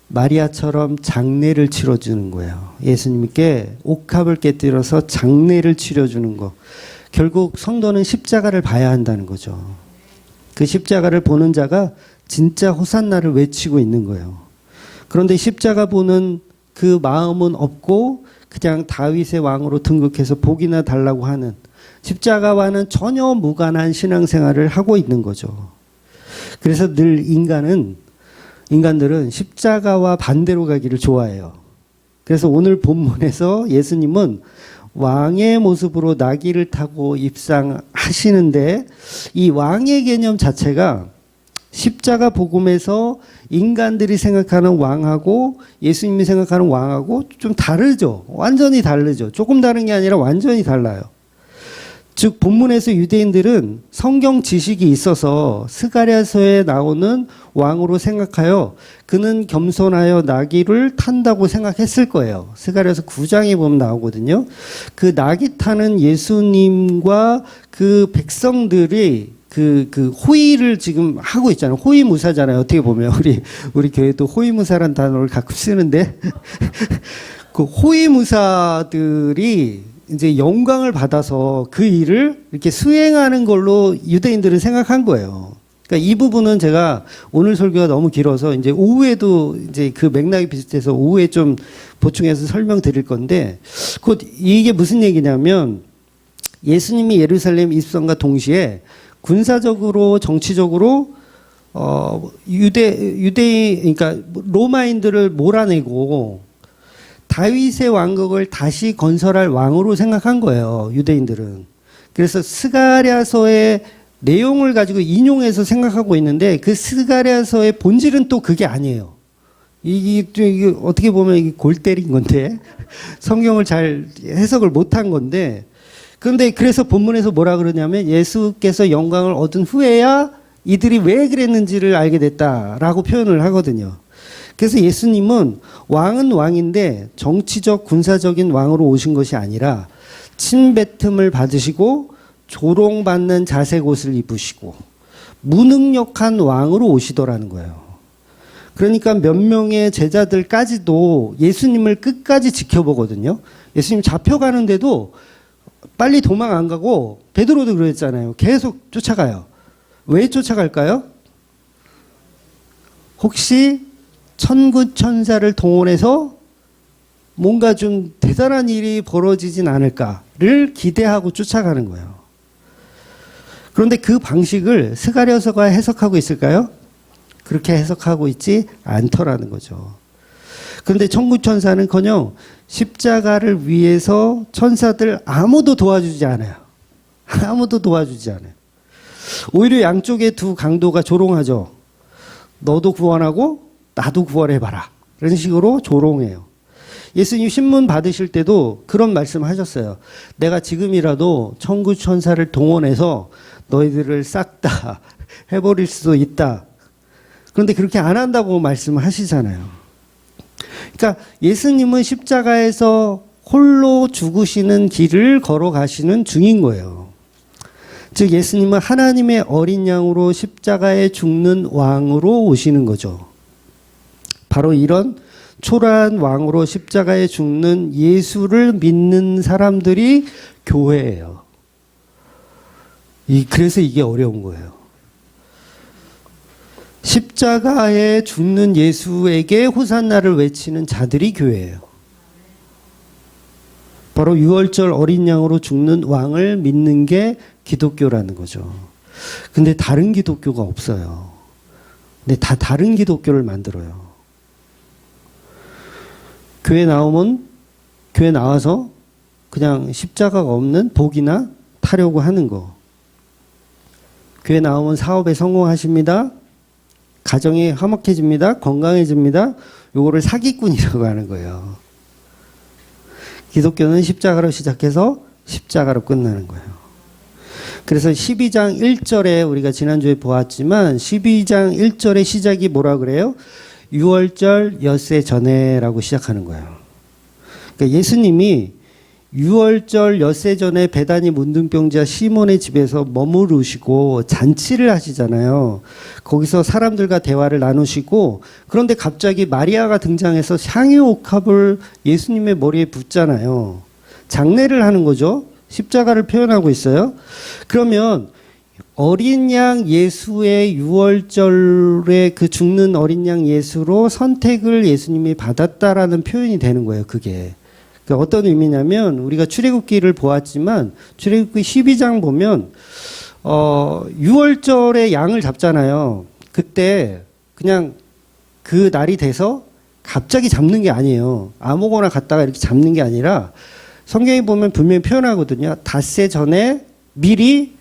마리아처럼 장례를 치러주는 거예요. 예수님께 옥합을 깨뜨려서 장례를 치러주는 거. 결국 성도는 십자가를 봐야 한다는 거죠. 그 십자가를 보는 자가 진짜 호산나를 외치고 있는 거예요. 그런데 십자가 보는 그 마음은 없고 그냥 다윗의 왕으로 등극해서 복이나 달라고 하는 십자가와는 전혀 무관한 신앙생활을 하고 있는 거죠. 그래서 늘 인간들은 십자가와 반대로 가기를 좋아해요. 그래서 오늘 본문에서 예수님은 왕의 모습으로 나귀를 타고 입상하시는데 이 왕의 개념 자체가 십자가 복음에서 인간들이 생각하는 왕하고 예수님이 생각하는 왕하고 좀 다르죠. 완전히 다르죠. 조금 다른 게 아니라 완전히 달라요. 즉 본문에서 유대인들은 성경 지식이 있어서 스가랴서에 나오는 왕으로 생각하여 그는 겸손하여 나귀를 탄다고 생각했을 거예요. 스가랴서 9장에 보면 나오거든요. 그 나귀 타는 예수님과 그 백성들이 그 호의를 지금 하고 있잖아요. 호의무사잖아요. 어떻게 보면 우리 교회도 호의무사란 단어를 가끔 쓰는데 그 호의무사들이 이제 영광을 받아서 그 일을 이렇게 수행하는 걸로 유대인들은 생각한 거예요. 그러니까 이 부분은 제가 오늘 설교가 너무 길어서 이제 오후에도 이제 그 맥락이 비슷해서 오후에 좀 보충해서 설명드릴 건데 곧 이게 무슨 얘기냐면 예수님이 예루살렘 입성과 동시에 군사적으로 정치적으로 유대인 그러니까 로마인들을 몰아내고 다윗의 왕국을 다시 건설할 왕으로 생각한 거예요. 유대인들은. 그래서 스가랴서의 내용을 가지고 인용해서 생각하고 있는데 그 스가랴서의 본질은 또 그게 아니에요. 이게 어떻게 보면 이게 골 때린 건데 성경을 잘 해석을 못한 건데 그런데 그래서 본문에서 뭐라 그러냐면 예수께서 영광을 얻은 후에야 이들이 왜 그랬는지를 알게 됐다라고 표현을 하거든요. 그래서 예수님은 왕은 왕인데 정치적 군사적인 왕으로 오신 것이 아니라 침뱉음을 받으시고 조롱받는 자색 옷을 입으시고 무능력한 왕으로 오시더라는 거예요. 그러니까 몇 명의 제자들까지도 예수님을 끝까지 지켜보거든요. 예수님 잡혀가는데도 빨리 도망 안 가고 베드로도 그랬잖아요. 계속 쫓아가요. 왜 쫓아갈까요? 혹시 천군 천사를 동원해서 뭔가 좀 대단한 일이 벌어지진 않을까를 기대하고 쫓아가는 거예요. 그런데 그 방식을 스가랴서가 해석하고 있을까요? 그렇게 해석하고 있지 않더라는 거죠. 그런데 천군 천사는커녕 십자가를 위해서 천사들 아무도 도와주지 않아요. 아무도 도와주지 않아요. 오히려 양쪽의 두 강도가 조롱하죠. 너도 구원하고 나도 구원해봐라. 이런 식으로 조롱해요. 예수님 신문 받으실 때도 그런 말씀 하셨어요. 내가 지금이라도 천군 천사를 동원해서 너희들을 싹 다 해버릴 수도 있다. 그런데 그렇게 안 한다고 말씀하시잖아요. 그러니까 예수님은 십자가에서 홀로 죽으시는 길을 걸어가시는 중인 거예요. 즉 예수님은 하나님의 어린 양으로 십자가에 죽는 왕으로 오시는 거죠. 바로 이런 초라한 왕으로 십자가에 죽는 예수를 믿는 사람들이 교회예요. 그래서 이게 어려운 거예요. 십자가에 죽는 예수에게 호산나를 외치는 자들이 교회예요. 바로 유월절 어린 양으로 죽는 왕을 믿는 게 기독교라는 거죠. 근데 다른 기독교가 없어요. 근데 다 다른 기독교를 만들어요. 교회 나와서 그냥 십자가가 없는 복이나 타려고 하는 거. 교회 나오면 사업에 성공하십니다. 가정이 화목해집니다. 건강해집니다. 요거를 사기꾼이라고 하는 거예요. 기독교는 십자가로 시작해서 십자가로 끝나는 거예요. 그래서 12장 1절에 우리가 지난주에 보았지만 12장 1절의 시작이 뭐라 그래요? 유월절 엿새 전에라고 시작하는 거예요. 그러니까 예수님이 유월절 엿새 전에 베다니 문둥병자 시몬의 집에서 머무르시고 잔치를 하시잖아요. 거기서 사람들과 대화를 나누시고 그런데 갑자기 마리아가 등장해서 향유 옥합을 예수님의 머리에 붓잖아요. 장례를 하는 거죠. 십자가를 표현하고 있어요. 그러면 어린 양 예수의 유월절에 그 죽는 어린 양 예수로 선택을 예수님이 받았다라는 표현이 되는 거예요. 그게. 그러니까 어떤 의미냐면 우리가 출애굽기를 보았지만 출애굽기 12장 보면 유월절에 양을 잡잖아요. 그때 그냥 그 날이 돼서 갑자기 잡는 게 아니에요. 아무거나 갖다가 이렇게 잡는 게 아니라 성경에 보면 분명히 표현하거든요. 닷새 전에 미리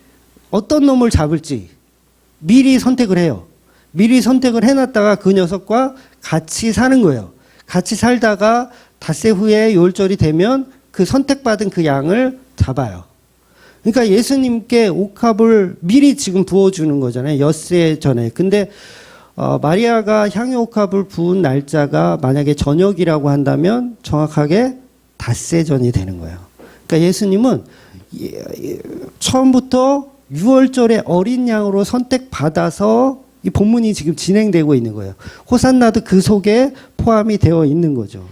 어떤 놈을 잡을지 미리 선택을 해요. 미리 선택을 해놨다가 그 녀석과 같이 사는 거예요. 같이 살다가 닷새 후에 유월절이 되면 그 선택받은 그 양을 잡아요. 그러니까 예수님께 옥합을 미리 지금 부어주는 거잖아요. 엿새 전에. 근데 마리아가 향유 옥합을 부은 날짜가 만약에 저녁이라고 한다면 정확하게 닷새 전이 되는 거예요. 그러니까 예수님은 처음부터 유월절의 어린 양으로 선택받아서 이 본문이 지금 진행되고 있는 거예요. 호산나도 그 속에 포함이 되어 있는 거죠.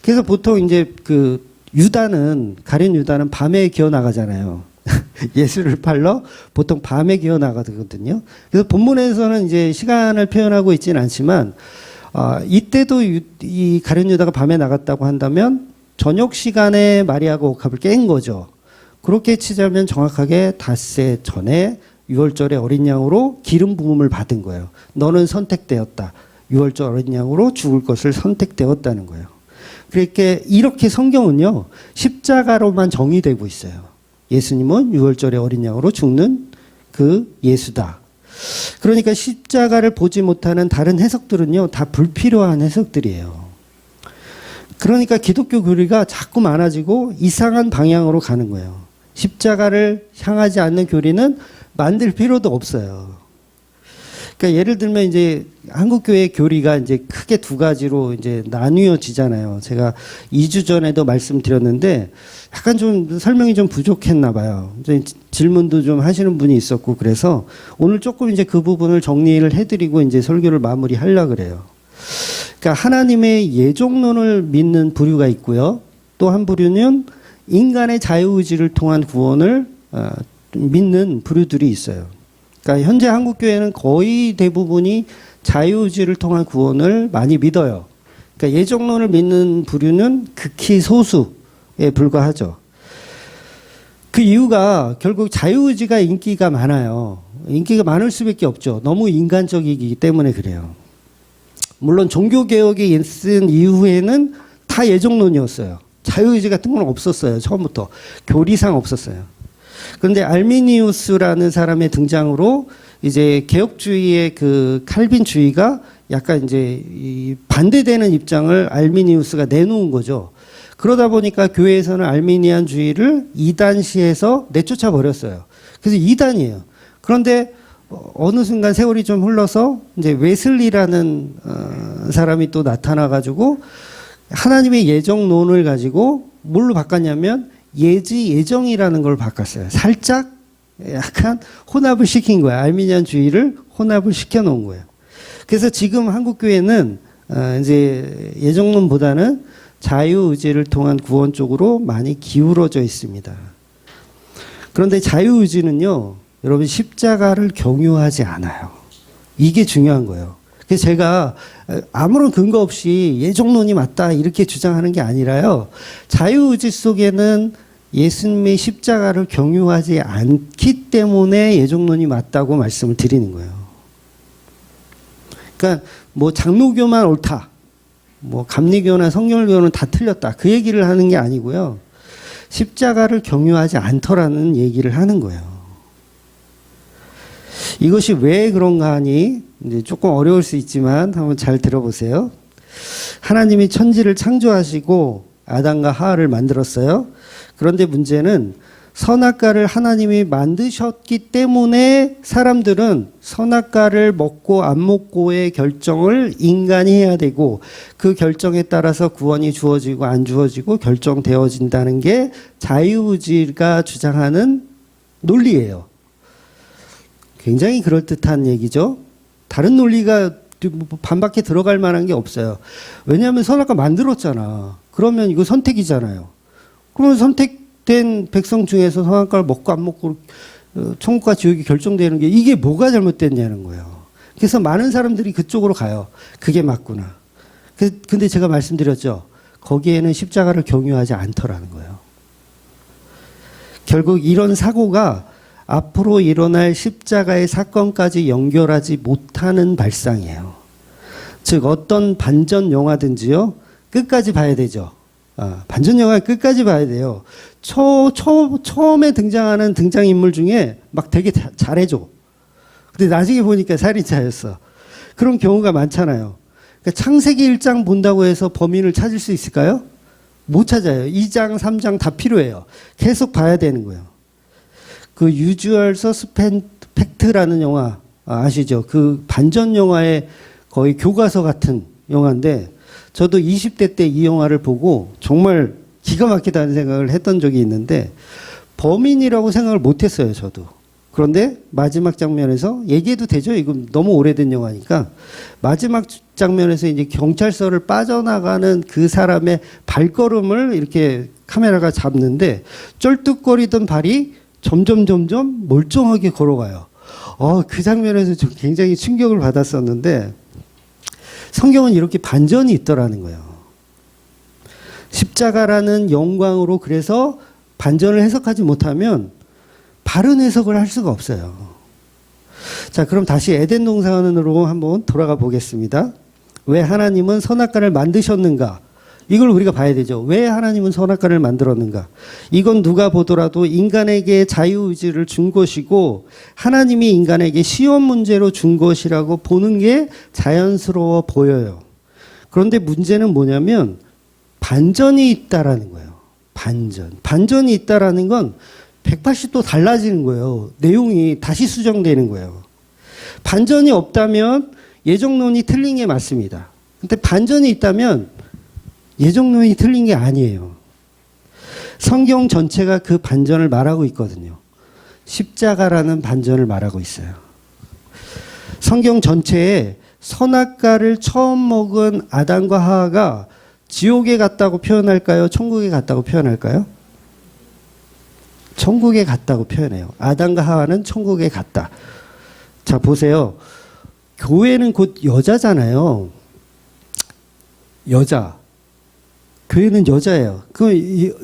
그래서 보통 이제 가룟 유다는 밤에 기어 나가잖아요. 예수를 팔러 보통 밤에 기어 나가거든요. 그래서 본문에서는 이제 시간을 표현하고 있지는 않지만 이때도 이 가룟 유다가 밤에 나갔다고 한다면 저녁 시간에 마리아가 옥합을 깬 거죠. 그렇게 치자면 정확하게 닷새 전에 유월절의 어린 양으로 기름 부음을 받은 거예요. 너는 선택되었다. 유월절 어린 양으로 죽을 것을 선택되었다는 거예요. 그렇게 이렇게 성경은요 십자가로만 정의되고 있어요. 예수님은 유월절의 어린 양으로 죽는 그 예수다. 그러니까 십자가를 보지 못하는 다른 해석들은요 다 불필요한 해석들이에요. 그러니까 기독교 교리가 자꾸 많아지고 이상한 방향으로 가는 거예요. 십자가를 향하지 않는 교리는 만들 필요도 없어요. 그러니까 예를 들면 이제 한국교회 교리가 이제 크게 두 가지로 이제 나뉘어지잖아요. 제가 2주 전에도 말씀드렸는데 약간 좀 설명이 좀 부족했나 봐요. 이제 질문도 좀 하시는 분이 있었고 그래서 오늘 조금 이제 그 부분을 정리를 해드리고 이제 설교를 마무리하려고 그래요. 그러니까 하나님의 예정론을 믿는 부류가 있고요. 또 한 부류는 인간의 자유의지를 통한 구원을 믿는 부류들이 있어요. 그러니까 현재 한국교회는 거의 대부분이 자유의지를 통한 구원을 많이 믿어요. 그러니까 예정론을 믿는 부류는 극히 소수에 불과하죠. 그 이유가 결국 자유의지가 인기가 많아요. 인기가 많을 수밖에 없죠. 너무 인간적이기 때문에 그래요. 물론 종교개혁이 쓴 이후에는 다 예정론이었어요. 자유의지 같은 건 없었어요. 처음부터. 교리상 없었어요. 그런데 알미니우스라는 사람의 등장으로 이제 개혁주의의 그 칼빈주의가 약간 이제 반대되는 입장을 알미니우스가 내놓은 거죠. 그러다 보니까 교회에서는 알미니안주의를 이단시해서 내쫓아 버렸어요. 그래서 이단이에요. 그런데 어느 순간 세월이 좀 흘러서 이제 웨슬리라는 사람이 또 나타나 가지고 하나님의 예정론을 가지고 뭘로 바꿨냐면 예정이라는 걸 바꿨어요. 살짝 약간 혼합을 시킨 거예요. 알미니안주의를 혼합을 시켜 놓은 거예요. 그래서 지금 한국교회는 이제 예정론보다는 자유의지를 통한 구원 쪽으로 많이 기울어져 있습니다. 그런데 자유의지는요, 여러분 십자가를 경유하지 않아요. 이게 중요한 거예요. 그래서 제가 아무런 근거 없이 예정론이 맞다 이렇게 주장하는 게 아니라요. 자유의지 속에는 예수님의 십자가를 경유하지 않기 때문에 예정론이 맞다고 말씀을 드리는 거예요. 그러니까 뭐 장로교만 옳다. 뭐 감리교나 성결교는 다 틀렸다. 그 얘기를 하는 게 아니고요. 십자가를 경유하지 않더라는 얘기를 하는 거예요. 이것이 왜 그런가 하니 이제 조금 어려울 수 있지만 한번 잘 들어보세요. 하나님이 천지를 창조하시고 아담과 하와를 만들었어요. 그런데 문제는 선악과를 하나님이 만드셨기 때문에 사람들은 선악과를 먹고 안 먹고의 결정을 인간이 해야 되고 그 결정에 따라서 구원이 주어지고 안 주어지고 결정되어진다는 게 자유의지가 주장하는 논리예요. 굉장히 그럴듯한 얘기죠. 다른 논리가 반박해 들어갈 만한 게 없어요. 왜냐하면 선악과 만들었잖아. 그러면 이거 선택이잖아요. 그러면 선택된 백성 중에서 선악과를 먹고 안 먹고 천국과 지옥이 결정되는 게 이게 뭐가 잘못됐냐는 거예요. 그래서 많은 사람들이 그쪽으로 가요. 그게 맞구나. 근데 제가 말씀드렸죠. 거기에는 십자가를 경유하지 않더라는 거예요. 결국 이런 사고가 앞으로 일어날 십자가의 사건까지 연결하지 못하는 발상이에요. 즉 어떤 반전 영화든지요. 끝까지 봐야 되죠. 반전 영화 끝까지 봐야 돼요. 처음에 등장하는 등장인물 중에 막 되게 잘해줘. 근데 나중에 보니까 살인자였어. 그런 경우가 많잖아요. 그러니까 창세기 1장 본다고 해서 범인을 찾을 수 있을까요? 못 찾아요. 2장, 3장 다 필요해요. 계속 봐야 되는 거예요. 그 유주얼 서스펙트라는 영화 아시죠? 그 반전 영화의 거의 교과서 같은 영화인데 저도 20대 때 이 영화를 보고 정말 기가 막히다는 생각을 했던 적이 있는데 범인이라고 생각을 못했어요, 저도. 그런데 마지막 장면에서 얘기해도 되죠? 이거 너무 오래된 영화니까 마지막 장면에서 이제 경찰서를 빠져나가는 그 사람의 발걸음을 이렇게 카메라가 잡는데 쩔뚝거리던 발이 점점 멀쩡하게 걸어가요. 그 장면에서 좀 굉장히 충격을 받았었는데 성경은 이렇게 반전이 있더라는 거예요. 십자가라는 영광으로 그래서 반전을 해석하지 못하면 바른 해석을 할 수가 없어요. 자, 그럼 다시 에덴 동산으로 한번 돌아가 보겠습니다. 왜 하나님은 선악과를 만드셨는가? 이걸 우리가 봐야 되죠. 왜 하나님은 선악과를 만들었는가? 이건 누가 보더라도 인간에게 자유의지를 준 것이고 하나님이 인간에게 시험 문제로 준 것이라고 보는 게 자연스러워 보여요. 그런데 문제는 뭐냐면 반전이 있다라는 거예요. 반전이 있다라는 건 180도 달라지는 거예요. 내용이 다시 수정되는 거예요. 반전이 없다면 예정론이 틀린 게 맞습니다. 근데 반전이 있다면 예정론이 틀린 게 아니에요. 성경 전체가 그 반전을 말하고 있거든요. 십자가라는 반전을 말하고 있어요. 성경 전체에 선악과를 처음 먹은 아담과 하와가 지옥에 갔다고 표현할까요? 천국에 갔다고 표현할까요? 천국에 갔다고 표현해요. 아담과 하와는 천국에 갔다. 자, 보세요. 교회는 곧 여자잖아요. 여자. 교회는 여자예요. 그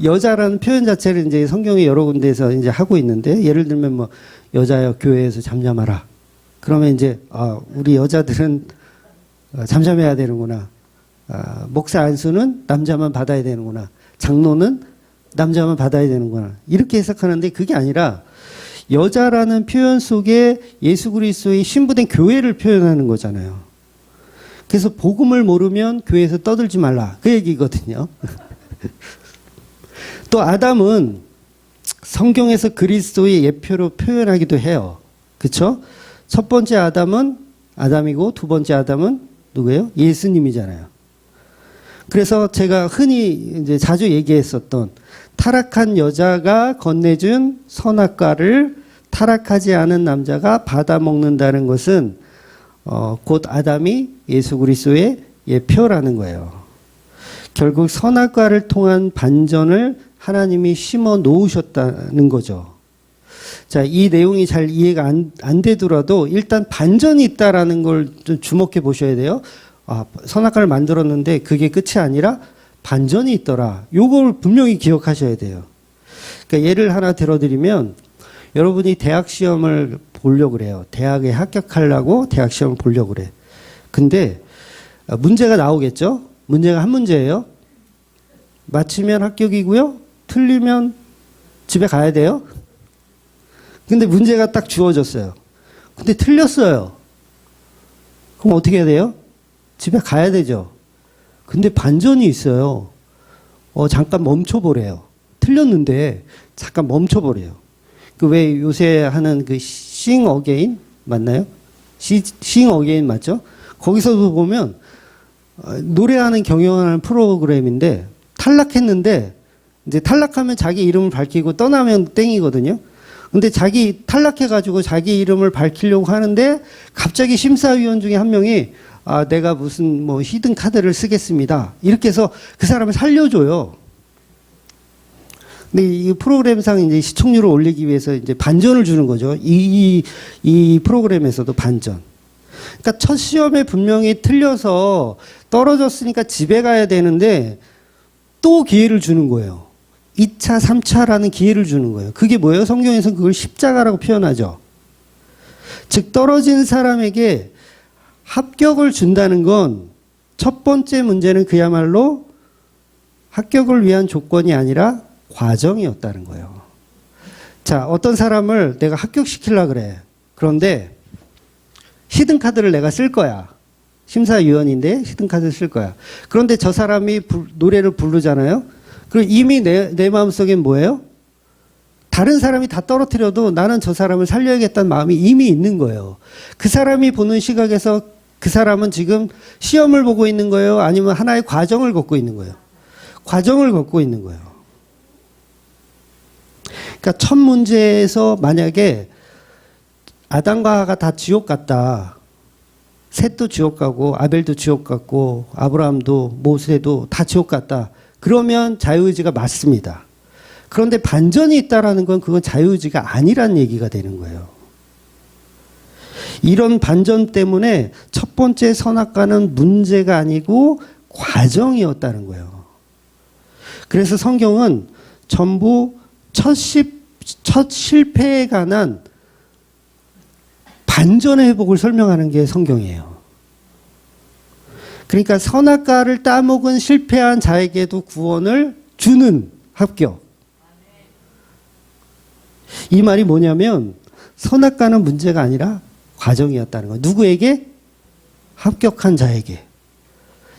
여자라는 표현 자체를 이제 성경의 여러 군데에서 이제 하고 있는데, 예를 들면 뭐 여자여 교회에서 잠잠하라. 그러면 이제 우리 여자들은 잠잠해야 되는구나. 목사 안수는 남자만 받아야 되는구나. 장로는 남자만 받아야 되는구나. 이렇게 해석하는데 그게 아니라 여자라는 표현 속에 예수 그리스도의 신부된 교회를 표현하는 거잖아요. 그래서 복음을 모르면 교회에서 떠들지 말라. 그 얘기거든요. 또 아담은 성경에서 그리스도의 예표로 표현하기도 해요. 그렇죠? 첫 번째 아담은 아담이고 두 번째 아담은 누구예요? 예수님이잖아요. 그래서 제가 흔히 이제 자주 얘기했었던 타락한 여자가 건네준 선악과를 타락하지 않은 남자가 받아 먹는다는 것은 곧 아담이 예수 그리스도의 예표라는 거예요. 결국 선악과를 통한 반전을 하나님이 심어 놓으셨다는 거죠. 자, 이 내용이 잘 이해가 안 되더라도 일단 반전이 있다라는 걸 좀 주목해 보셔야 돼요. 선악과를 만들었는데 그게 끝이 아니라 반전이 있더라. 요걸 분명히 기억하셔야 돼요. 그러니까 예를 하나 들어드리면, 여러분이 대학 시험을 보려고 그래요. 대학에 합격하려고 대학 시험을 보려고 그래. 근데 문제가 나오겠죠? 문제가 한 문제예요. 맞히면 합격이고요. 틀리면 집에 가야 돼요. 근데 문제가 딱 주어졌어요. 근데 틀렸어요. 그럼 어떻게 해야 돼요? 집에 가야 되죠. 근데 반전이 있어요. 잠깐 멈춰보래요. 틀렸는데 잠깐 멈춰보래요. 그 왜 요새 하는 그 Sing Again 맞나요? Sing Again 맞죠? 거기서도 보면 노래하는 경영하는 프로그램인데 탈락했는데 이제 탈락하면 자기 이름을 밝히고 떠나면 땡이거든요. 근데 자기 탈락해가지고 자기 이름을 밝히려고 하는데 갑자기 심사위원 중에 한 명이 내가 무슨 뭐 히든 카드를 쓰겠습니다. 이렇게 해서 그 사람을 살려줘요. 근데 이 프로그램상 이제 시청률을 올리기 위해서 이제 반전을 주는 거죠. 이 프로그램에서도 반전. 그러니까 첫 시험에 분명히 틀려서 떨어졌으니까 집에 가야 되는데 또 기회를 주는 거예요. 2차, 3차라는 기회를 주는 거예요. 그게 뭐예요? 성경에서는 그걸 십자가라고 표현하죠. 즉 떨어진 사람에게 합격을 준다는 건 첫 번째 문제는 그야말로 합격을 위한 조건이 아니라 과정이었다는 거예요. 자, 어떤 사람을 내가 합격시키려고 그래. 그런데 히든카드를 내가 쓸 거야. 심사위원인데 히든카드를 쓸 거야. 그런데 저 사람이 노래를 부르잖아요. 그리고 이미 내 마음속엔 뭐예요? 다른 사람이 다 떨어뜨려도 나는 저 사람을 살려야겠다는 마음이 이미 있는 거예요. 그 사람이 보는 시각에서 그 사람은 지금 시험을 보고 있는 거예요? 아니면 하나의 과정을 걷고 있는 거예요? 과정을 걷고 있는 거예요. 그러니까 첫 문제에서 만약에 아담과 하와가 다 지옥 갔다. 셋도 지옥 가고 아벨도 지옥 갔고 아브라함도 모세도 다 지옥 갔다. 그러면 자유의지가 맞습니다. 그런데 반전이 있다라는 건 그건 자유의지가 아니란 얘기가 되는 거예요. 이런 반전 때문에 첫 번째 선악과는 문제가 아니고 과정이었다는 거예요. 그래서 성경은 전부 첫 실패에 관한 반전의 회복을 설명하는 게 성경이에요. 그러니까 선악과를 따먹은 실패한 자에게도 구원을 주는 합격. 이 말이 뭐냐면 선악과는 문제가 아니라 과정이었다는 거예요. 누구에게? 합격한 자에게.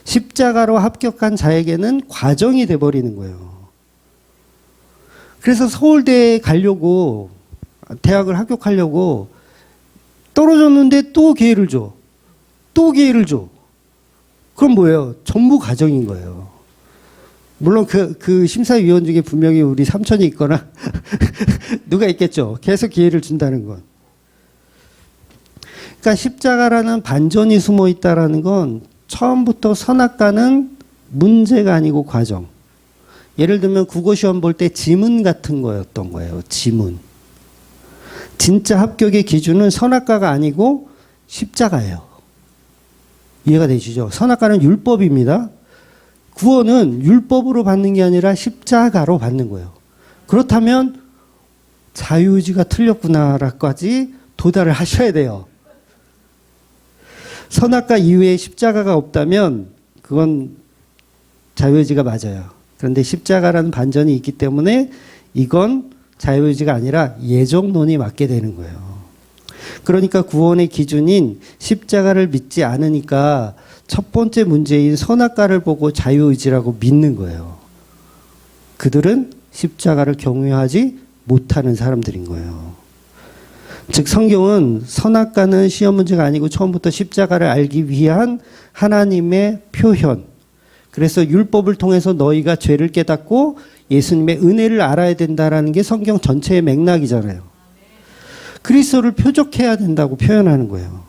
십자가로 합격한 자에게는 과정이 돼버리는 거예요. 그래서 서울대에 가려고 대학을 합격하려고 떨어졌는데 또 기회를 줘. 또 기회를 줘. 그럼 뭐예요? 전부 가정인 거예요. 물론 그 심사위원 중에 분명히 우리 삼촌이 있거나 누가 있겠죠. 계속 기회를 준다는 건. 그러니까 십자가라는 반전이 숨어 있다라는 건 처음부터 선악과는 문제가 아니고 과정. 예를 들면 국어시험 볼 때 지문 같은 거였던 거예요. 지문. 진짜 합격의 기준은 선악과가 아니고 십자가예요. 이해가 되시죠? 선악과는 율법입니다. 구원은 율법으로 받는 게 아니라 십자가로 받는 거예요. 그렇다면 자유의지가 틀렸구나라까지 도달을 하셔야 돼요. 선악과 이외에 십자가가 없다면 그건 자유의지가 맞아요. 그런데 십자가라는 반전이 있기 때문에 이건 자유의지가 아니라 예정론이 맞게 되는 거예요. 그러니까 구원의 기준인 십자가를 믿지 않으니까 첫 번째 문제인 선악과를 보고 자유의지라고 믿는 거예요. 그들은 십자가를 경외하지 못하는 사람들인 거예요. 즉 성경은 선악과는 시험 문제가 아니고 처음부터 십자가를 알기 위한 하나님의 표현. 그래서 율법을 통해서 너희가 죄를 깨닫고 예수님의 은혜를 알아야 된다라는 게 성경 전체의 맥락이잖아요. 그리스도를 표적해야 된다고 표현하는 거예요.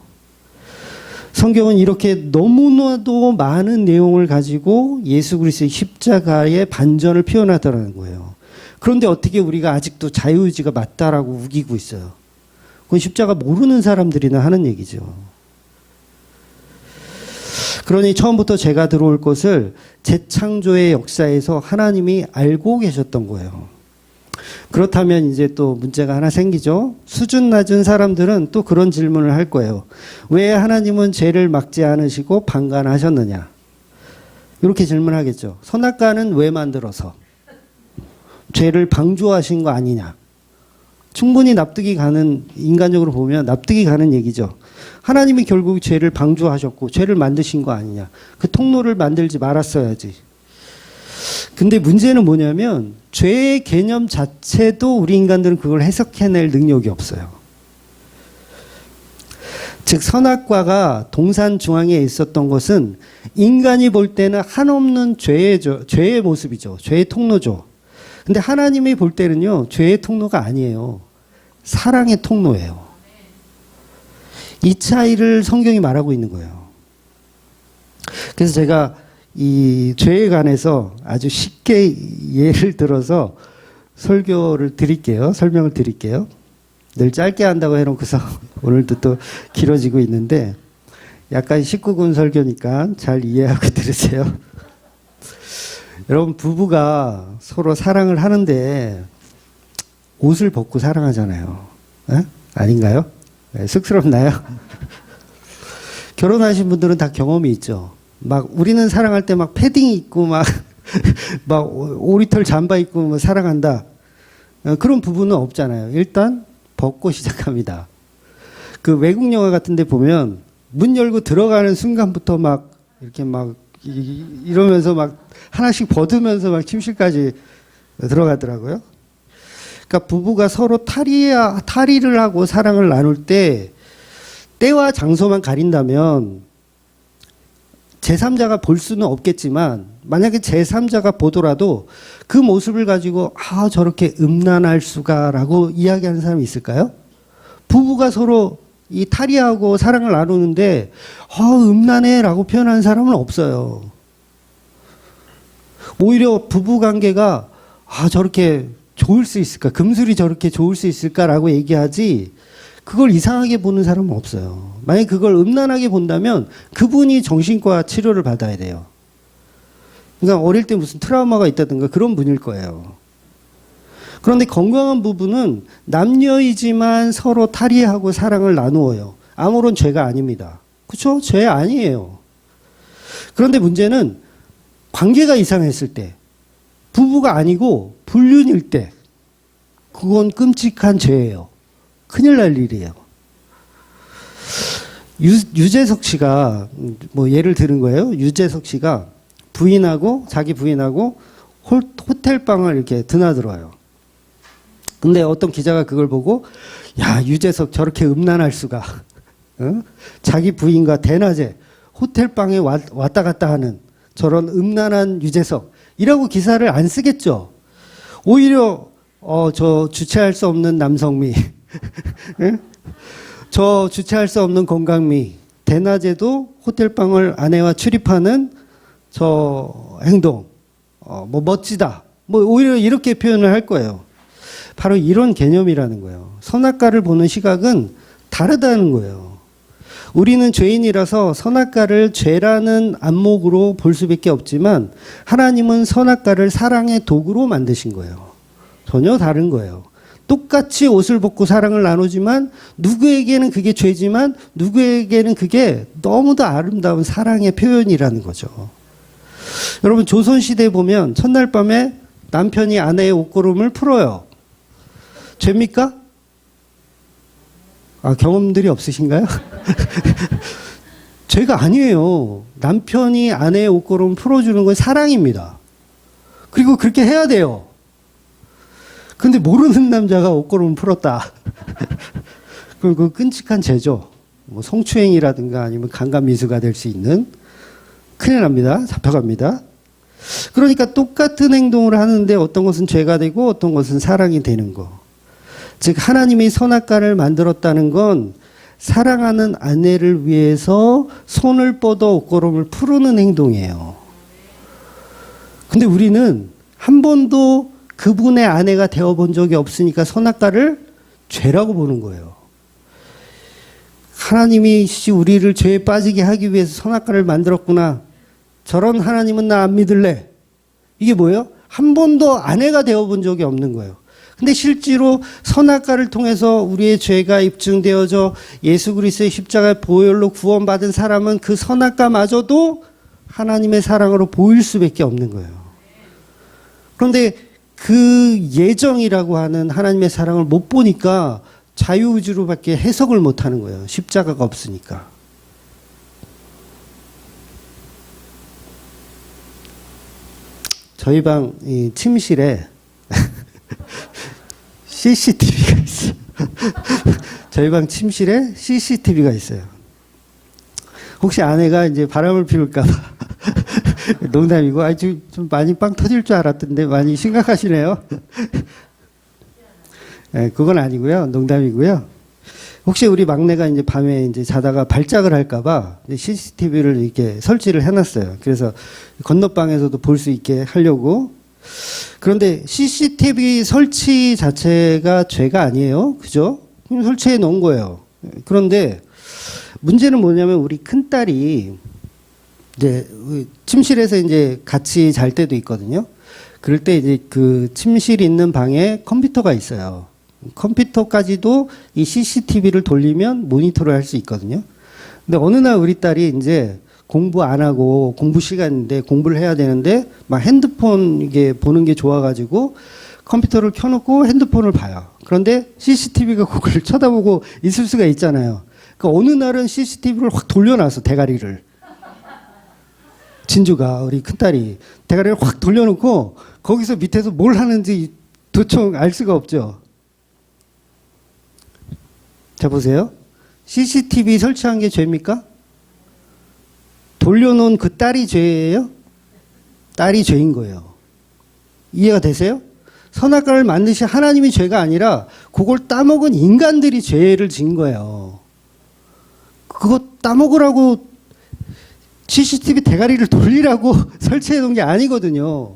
성경은 이렇게 너무나도 많은 내용을 가지고 예수 그리스도의 십자가의 반전을 표현하더라는 거예요. 그런데 어떻게 우리가 아직도 자유의지가 맞다라고 우기고 있어요. 그건 십자가 모르는 사람들이나 하는 얘기죠. 그러니 처음부터 제가 들어올 것을 재창조의 역사에서 하나님이 알고 계셨던 거예요. 그렇다면 이제 또 문제가 하나 생기죠. 수준 낮은 사람들은 또 그런 질문을 할 거예요. 왜 하나님은 죄를 막지 않으시고 방관하셨느냐? 이렇게 질문하겠죠. 선악과는 왜 만들어서? 죄를 방조하신 거 아니냐? 충분히 납득이 가는, 인간적으로 보면 납득이 가는 얘기죠. 하나님이 결국 죄를 방조하셨고 죄를 만드신 거 아니냐. 그 통로를 만들지 말았어야지. 근데 문제는 뭐냐면 죄의 개념 자체도 우리 인간들은 그걸 해석해낼 능력이 없어요. 즉 선악과가 동산 중앙에 있었던 것은 인간이 볼 때는 한없는 죄의 모습이죠. 죄의 통로죠. 근데 하나님이 볼 때는요, 죄의 통로가 아니에요. 사랑의 통로예요. 이 차이를 성경이 말하고 있는 거예요. 그래서 제가 이 죄에 관해서 아주 쉽게 예를 들어서 설명을 드릴게요. 늘 짧게 한다고 해놓고서 오늘도 또 길어지고 있는데 약간 19금 설교니까 잘 이해하고 들으세요. 여러분 부부가 서로 사랑을 하는데 옷을 벗고 사랑하잖아요. 에? 아닌가요? 네, 쑥스럽나요? 결혼하신 분들은 다 경험이 있죠. 막 우리는 사랑할 때 막 패딩 입고 막 오리털 잠바 입고 뭐 사랑한다. 그런 부부는 없잖아요. 일단 벗고 시작합니다. 그 외국 영화 같은 데 보면 문 열고 들어가는 순간부터 막 이렇게 막 이러면서 막 하나씩 벗으면서 막 침실까지 들어가더라고요. 그러니까 부부가 서로 탈의를 하고 사랑을 나눌 때 때와 장소만 가린다면 제3자가 볼 수는 없겠지만 만약에 제3자가 보더라도 그 모습을 가지고 저렇게 음란할 수가 라고 이야기하는 사람이 있을까요? 부부가 서로 이 탈의하고 사랑을 나누는데 음란해 라고 표현하는 사람은 없어요. 오히려 부부관계가 저렇게 좋을 수 있을까? 금술이 저렇게 좋을 수 있을까라고 얘기하지 그걸 이상하게 보는 사람은 없어요. 만약에 그걸 음란하게 본다면 그분이 정신과 치료를 받아야 돼요. 그러니까 어릴 때 무슨 트라우마가 있다든가 그런 분일 거예요. 그런데 건강한 부부는 남녀이지만 서로 탈의하고 사랑을 나누어요. 아무런 죄가 아닙니다. 그렇죠? 죄 아니에요. 그런데 문제는 관계가 이상했을 때, 부부가 아니고 불륜일 때 그건 끔찍한 죄예요. 큰일 날 일이에요. 유재석 씨가 뭐 예를 들은 거예요. 유재석 씨가 자기 부인하고 호텔방을 이렇게 드나들어요. 근데 어떤 기자가 그걸 보고 야 유재석 저렇게 음란할 수가 어? 자기 부인과 대낮에 호텔방에 왔다 갔다 하는 저런 음란한 유재석이라고 기사를 안 쓰겠죠. 오히려 저 주체할 수 없는 남성미, 저 주체할 수 없는 건강미, 대낮에도 호텔방을 아내와 출입하는 저 행동, 뭐 멋지다, 뭐 오히려 이렇게 표현을 할 거예요. 바로 이런 개념이라는 거예요. 선악과를 보는 시각은 다르다는 거예요. 우리는 죄인이라서 선악과를 죄라는 안목으로 볼 수밖에 없지만 하나님은 선악과를 사랑의 도구로 만드신 거예요. 전혀 다른 거예요. 똑같이 옷을 벗고 사랑을 나누지만 누구에게는 그게 죄지만 누구에게는 그게 너무도 아름다운 사랑의 표현이라는 거죠. 여러분 조선시대에 보면 첫날 밤에 남편이 아내의 옷걸음을 풀어요. 죄입니까? 경험들이 없으신가요? 죄가 아니에요. 남편이 아내의 옷걸음을 풀어주는 건 사랑입니다. 그리고 그렇게 해야 돼요. 근데 모르는 남자가 옷걸음을 풀었다. 그럼 그 끔찍한 죄죠. 뭐 성추행이라든가 아니면 강간미수가 될 수 있는 큰일 납니다. 잡혀갑니다. 그러니까 똑같은 행동을 하는데 어떤 것은 죄가 되고 어떤 것은 사랑이 되는 거. 즉 하나님이 선악과를 만들었다는 건 사랑하는 아내를 위해서 손을 뻗어 옷걸음을 푸르는 행동이에요. 근데 우리는 한 번도 그분의 아내가 되어본 적이 없으니까 선악과를 죄라고 보는 거예요. 하나님이 우리를 죄에 빠지게 하기 위해서 선악과를 만들었구나. 저런 하나님은 나 안 믿을래. 이게 뭐예요? 한 번도 아내가 되어본 적이 없는 거예요. 근데 실제로 선악과를 통해서 우리의 죄가 입증되어져 예수 그리스도의 십자가의 보혈로 구원받은 사람은 그 선악과마저도 하나님의 사랑으로 보일 수밖에 없는 거예요. 그런데 그 예정이라고 하는 하나님의 사랑을 못 보니까 자유의지로밖에 해석을 못 하는 거예요. 십자가가 없으니까. 저희 방 이 침실에 CCTV가 있어요. 저희 방 침실에 CCTV가 있어요. 혹시 아내가 이제 바람을 피울까봐 농담이고, 좀 많이 빵 터질 줄 알았던데 많이 심각하시네요. 네, 그건 아니고요. 농담이고요. 혹시 우리 막내가 이제 밤에 이제 자다가 발작을 할까봐 CCTV를 이렇게 설치를 해놨어요. 그래서 건너방에서도 볼 수 있게 하려고. 그런데 CCTV 설치 자체가 죄가 아니에요. 그죠? 그냥 설치해 놓은 거예요. 그런데 문제는 뭐냐면 우리 큰딸이 이제 침실에서 이제 같이 잘 때도 있거든요. 그럴 때 이제 그 침실 있는 방에 컴퓨터가 있어요. 컴퓨터까지도 이 CCTV를 돌리면 모니터를 할 수 있거든요. 근데 어느 날 우리 딸이 이제 공부 안 하고 공부 시간인데 공부를 해야 되는데 막 핸드폰 이게 보는 게 좋아가지고 컴퓨터를 켜놓고 핸드폰을 봐요. 그런데 CCTV가 그걸 쳐다보고 있을 수가 있잖아요. 그러니까 어느 날은 CCTV를 확 돌려놔서 대가리를. 진주가 우리 큰딸이 대가리를 확 돌려놓고 거기서 밑에서 뭘 하는지 도통 알 수가 없죠. 자 보세요. CCTV 설치한 게 죄입니까? 돌려놓은 그 딸이 죄예요? 딸이 죄인 거예요. 이해가 되세요? 선악과를 만드신 하나님이 죄가 아니라 그걸 따먹은 인간들이 죄를 지은 거예요. 그거 따먹으라고 CCTV 대가리를 돌리라고 설치해 놓은 게 아니거든요.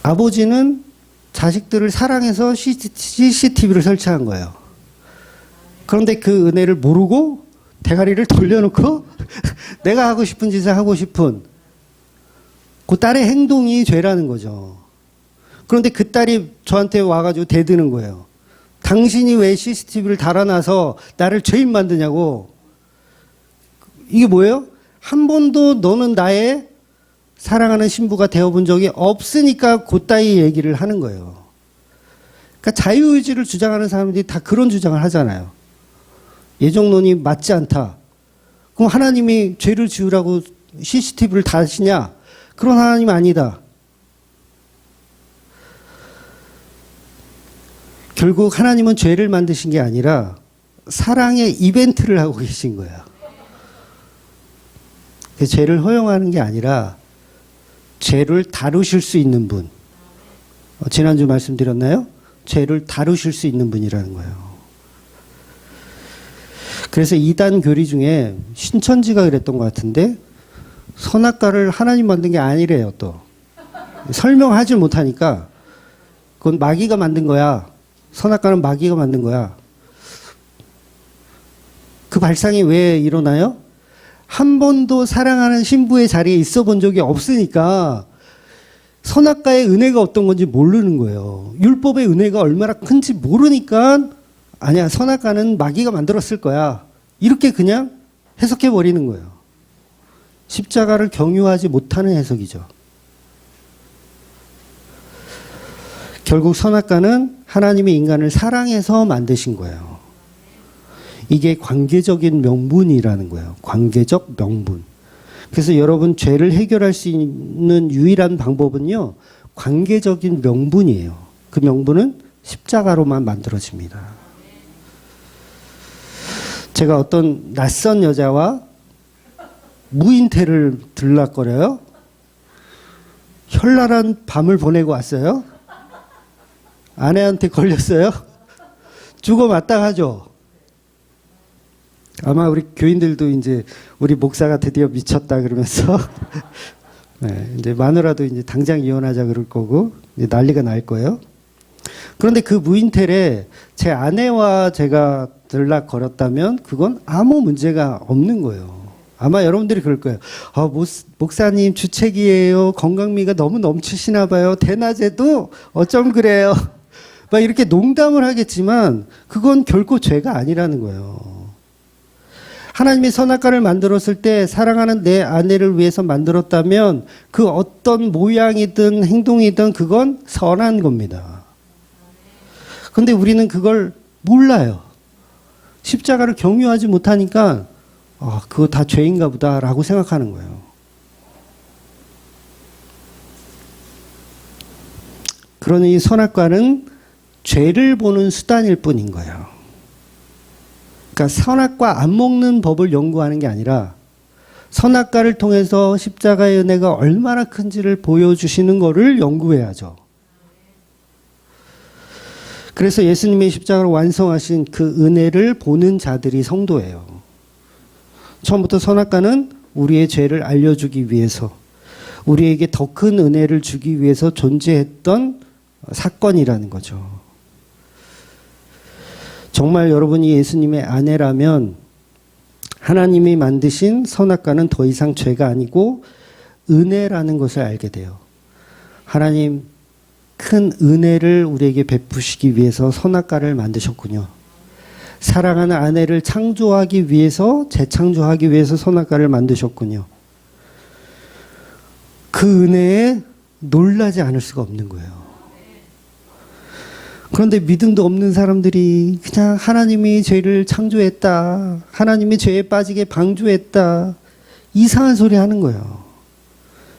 아버지는 자식들을 사랑해서 CCTV를 설치한 거예요. 그런데 그 은혜를 모르고 대가리를 돌려놓고 내가 하고 싶은 짓을 하고 싶은 그 딸의 행동이 죄라는 거죠. 그런데 그 딸이 저한테 와가지고 대드는 거예요. 당신이 왜 CCTV를 달아놔서 나를 죄인 만드냐고. 이게 뭐예요? 한 번도 너는 나의 사랑하는 신부가 되어본 적이 없으니까 그따위 얘기를 하는 거예요. 그러니까 자유의지를 주장하는 사람들이 다 그런 주장을 하잖아요. 예정론이 맞지 않다. 그럼 하나님이 죄를 지으라고 CCTV를 다시냐? 그런 하나님 아니다. 결국 하나님은 죄를 만드신 게 아니라 사랑의 이벤트를 하고 계신 거예요. 죄를 허용하는 게 아니라 죄를 다루실 수 있는 분. 지난주 말씀드렸나요? 죄를 다루실 수 있는 분이라는 거예요. 그래서 이단 교리 중에 신천지가 그랬던 것 같은데 선악과를 하나님 만든 게 아니래요. 또 설명하지 못하니까 그건 마귀가 만든 거야. 선악과는 마귀가 만든 거야. 그 발상이 왜 일어나요? 한 번도 사랑하는 신부의 자리에 있어 본 적이 없으니까 선악과의 은혜가 어떤 건지 모르는 거예요. 율법의 은혜가 얼마나 큰지 모르니까 아니야, 선악과는 마귀가 만들었을 거야. 이렇게 그냥 해석해 버리는 거예요. 십자가를 경유하지 못하는 해석이죠. 결국 선악과는 하나님이 인간을 사랑해서 만드신 거예요. 이게 관계적인 명분이라는 거예요. 관계적 명분. 그래서 여러분 죄를 해결할 수 있는 유일한 방법은요. 관계적인 명분이에요. 그 명분은 십자가로만 만들어집니다. 제가 어떤 낯선 여자와 무인태를 들락거려요. 현란한 밤을 보내고 왔어요. 아내한테 걸렸어요. 죽어 마땅하죠. 아마 우리 교인들도 이제 우리 목사가 드디어 미쳤다 그러면서 네, 이제 마누라도 이제 당장 이혼하자 그럴 거고 이제 난리가 날 거예요. 그런데 그 무인텔에 제 아내와 제가 들락거렸다면 그건 아무 문제가 없는 거예요. 아마 여러분들이 그럴 거예요. 목사님 주책이에요. 건강미가 너무 넘치시나 봐요. 대낮에도 어쩜 그래요. 막 이렇게 농담을 하겠지만 그건 결코 죄가 아니라는 거예요. 하나님이 선악과를 만들었을 때 사랑하는 내 아내를 위해서 만들었다면 그 어떤 모양이든 행동이든 그건 선한 겁니다. 그런데 우리는 그걸 몰라요. 십자가를 경유하지 못하니까 그거 다 죄인가 보다라고 생각하는 거예요. 그러니 선악과는 죄를 보는 수단일 뿐인 거예요. 그러니까 선악과 안 먹는 법을 연구하는 게 아니라 선악과를 통해서 십자가의 은혜가 얼마나 큰지를 보여주시는 것을 연구해야죠. 그래서 예수님의 십자가를 완성하신 그 은혜를 보는 자들이 성도예요. 처음부터 선악과는 우리의 죄를 알려주기 위해서 우리에게 더 큰 은혜를 주기 위해서 존재했던 사건이라는 거죠. 정말 여러분이 예수님의 아내라면 하나님이 만드신 선악과는 더 이상 죄가 아니고 은혜라는 것을 알게 돼요. 하나님 큰 은혜를 우리에게 베푸시기 위해서 선악과를 만드셨군요. 사랑하는 아내를 창조하기 위해서 재창조하기 위해서 선악과를 만드셨군요. 그 은혜에 놀라지 않을 수가 없는 거예요. 그런데 믿음도 없는 사람들이 그냥 하나님이 죄를 창조했다. 하나님이 죄에 빠지게 방조했다. 이상한 소리 하는 거예요.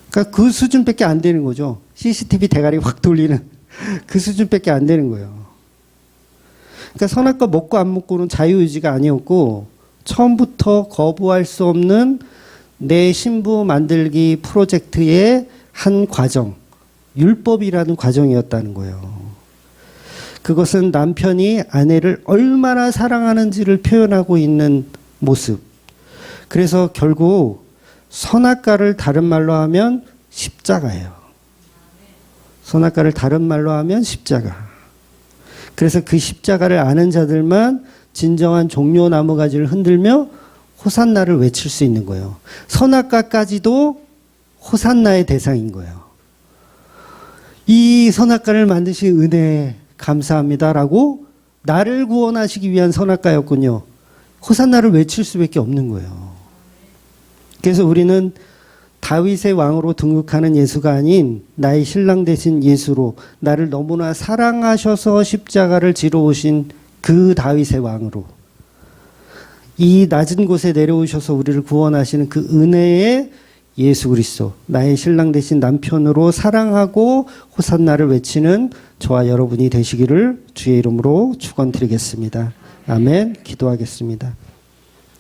그러니까 그 수준밖에 안 되는 거죠. CCTV 대가리 확 돌리는 그 수준밖에 안 되는 거예요. 그러니까 선악과 먹고 안 먹고는 자유의지가 아니었고 처음부터 거부할 수 없는 내 신부 만들기 프로젝트의 한 과정, 율법이라는 과정이었다는 거예요. 그것은 남편이 아내를 얼마나 사랑하는지를 표현하고 있는 모습. 그래서 결국 선악과를 다른 말로 하면 십자가예요. 선악과를 다른 말로 하면 십자가. 그래서 그 십자가를 아는 자들만 진정한 종려 나무가지를 흔들며 호산나를 외칠 수 있는 거예요. 선악과까지도 호산나의 대상인 거예요. 이 선악과를 만드신 은혜 감사합니다라고 나를 구원하시기 위한 선악과였군요. 호산나를 외칠 수밖에 없는 거예요. 그래서 우리는 다윗의 왕으로 등극하는 예수가 아닌 나의 신랑 되신 예수로 나를 너무나 사랑하셔서 십자가를 지러 오신 그 다윗의 왕으로 이 낮은 곳에 내려오셔서 우리를 구원하시는 그 은혜의 예수 그리스도, 나의 신랑 되신 남편으로 사랑하고 호산나를 외치는 저와 여러분이 되시기를 주의 이름으로 축원드리겠습니다. 아멘. 기도하겠습니다.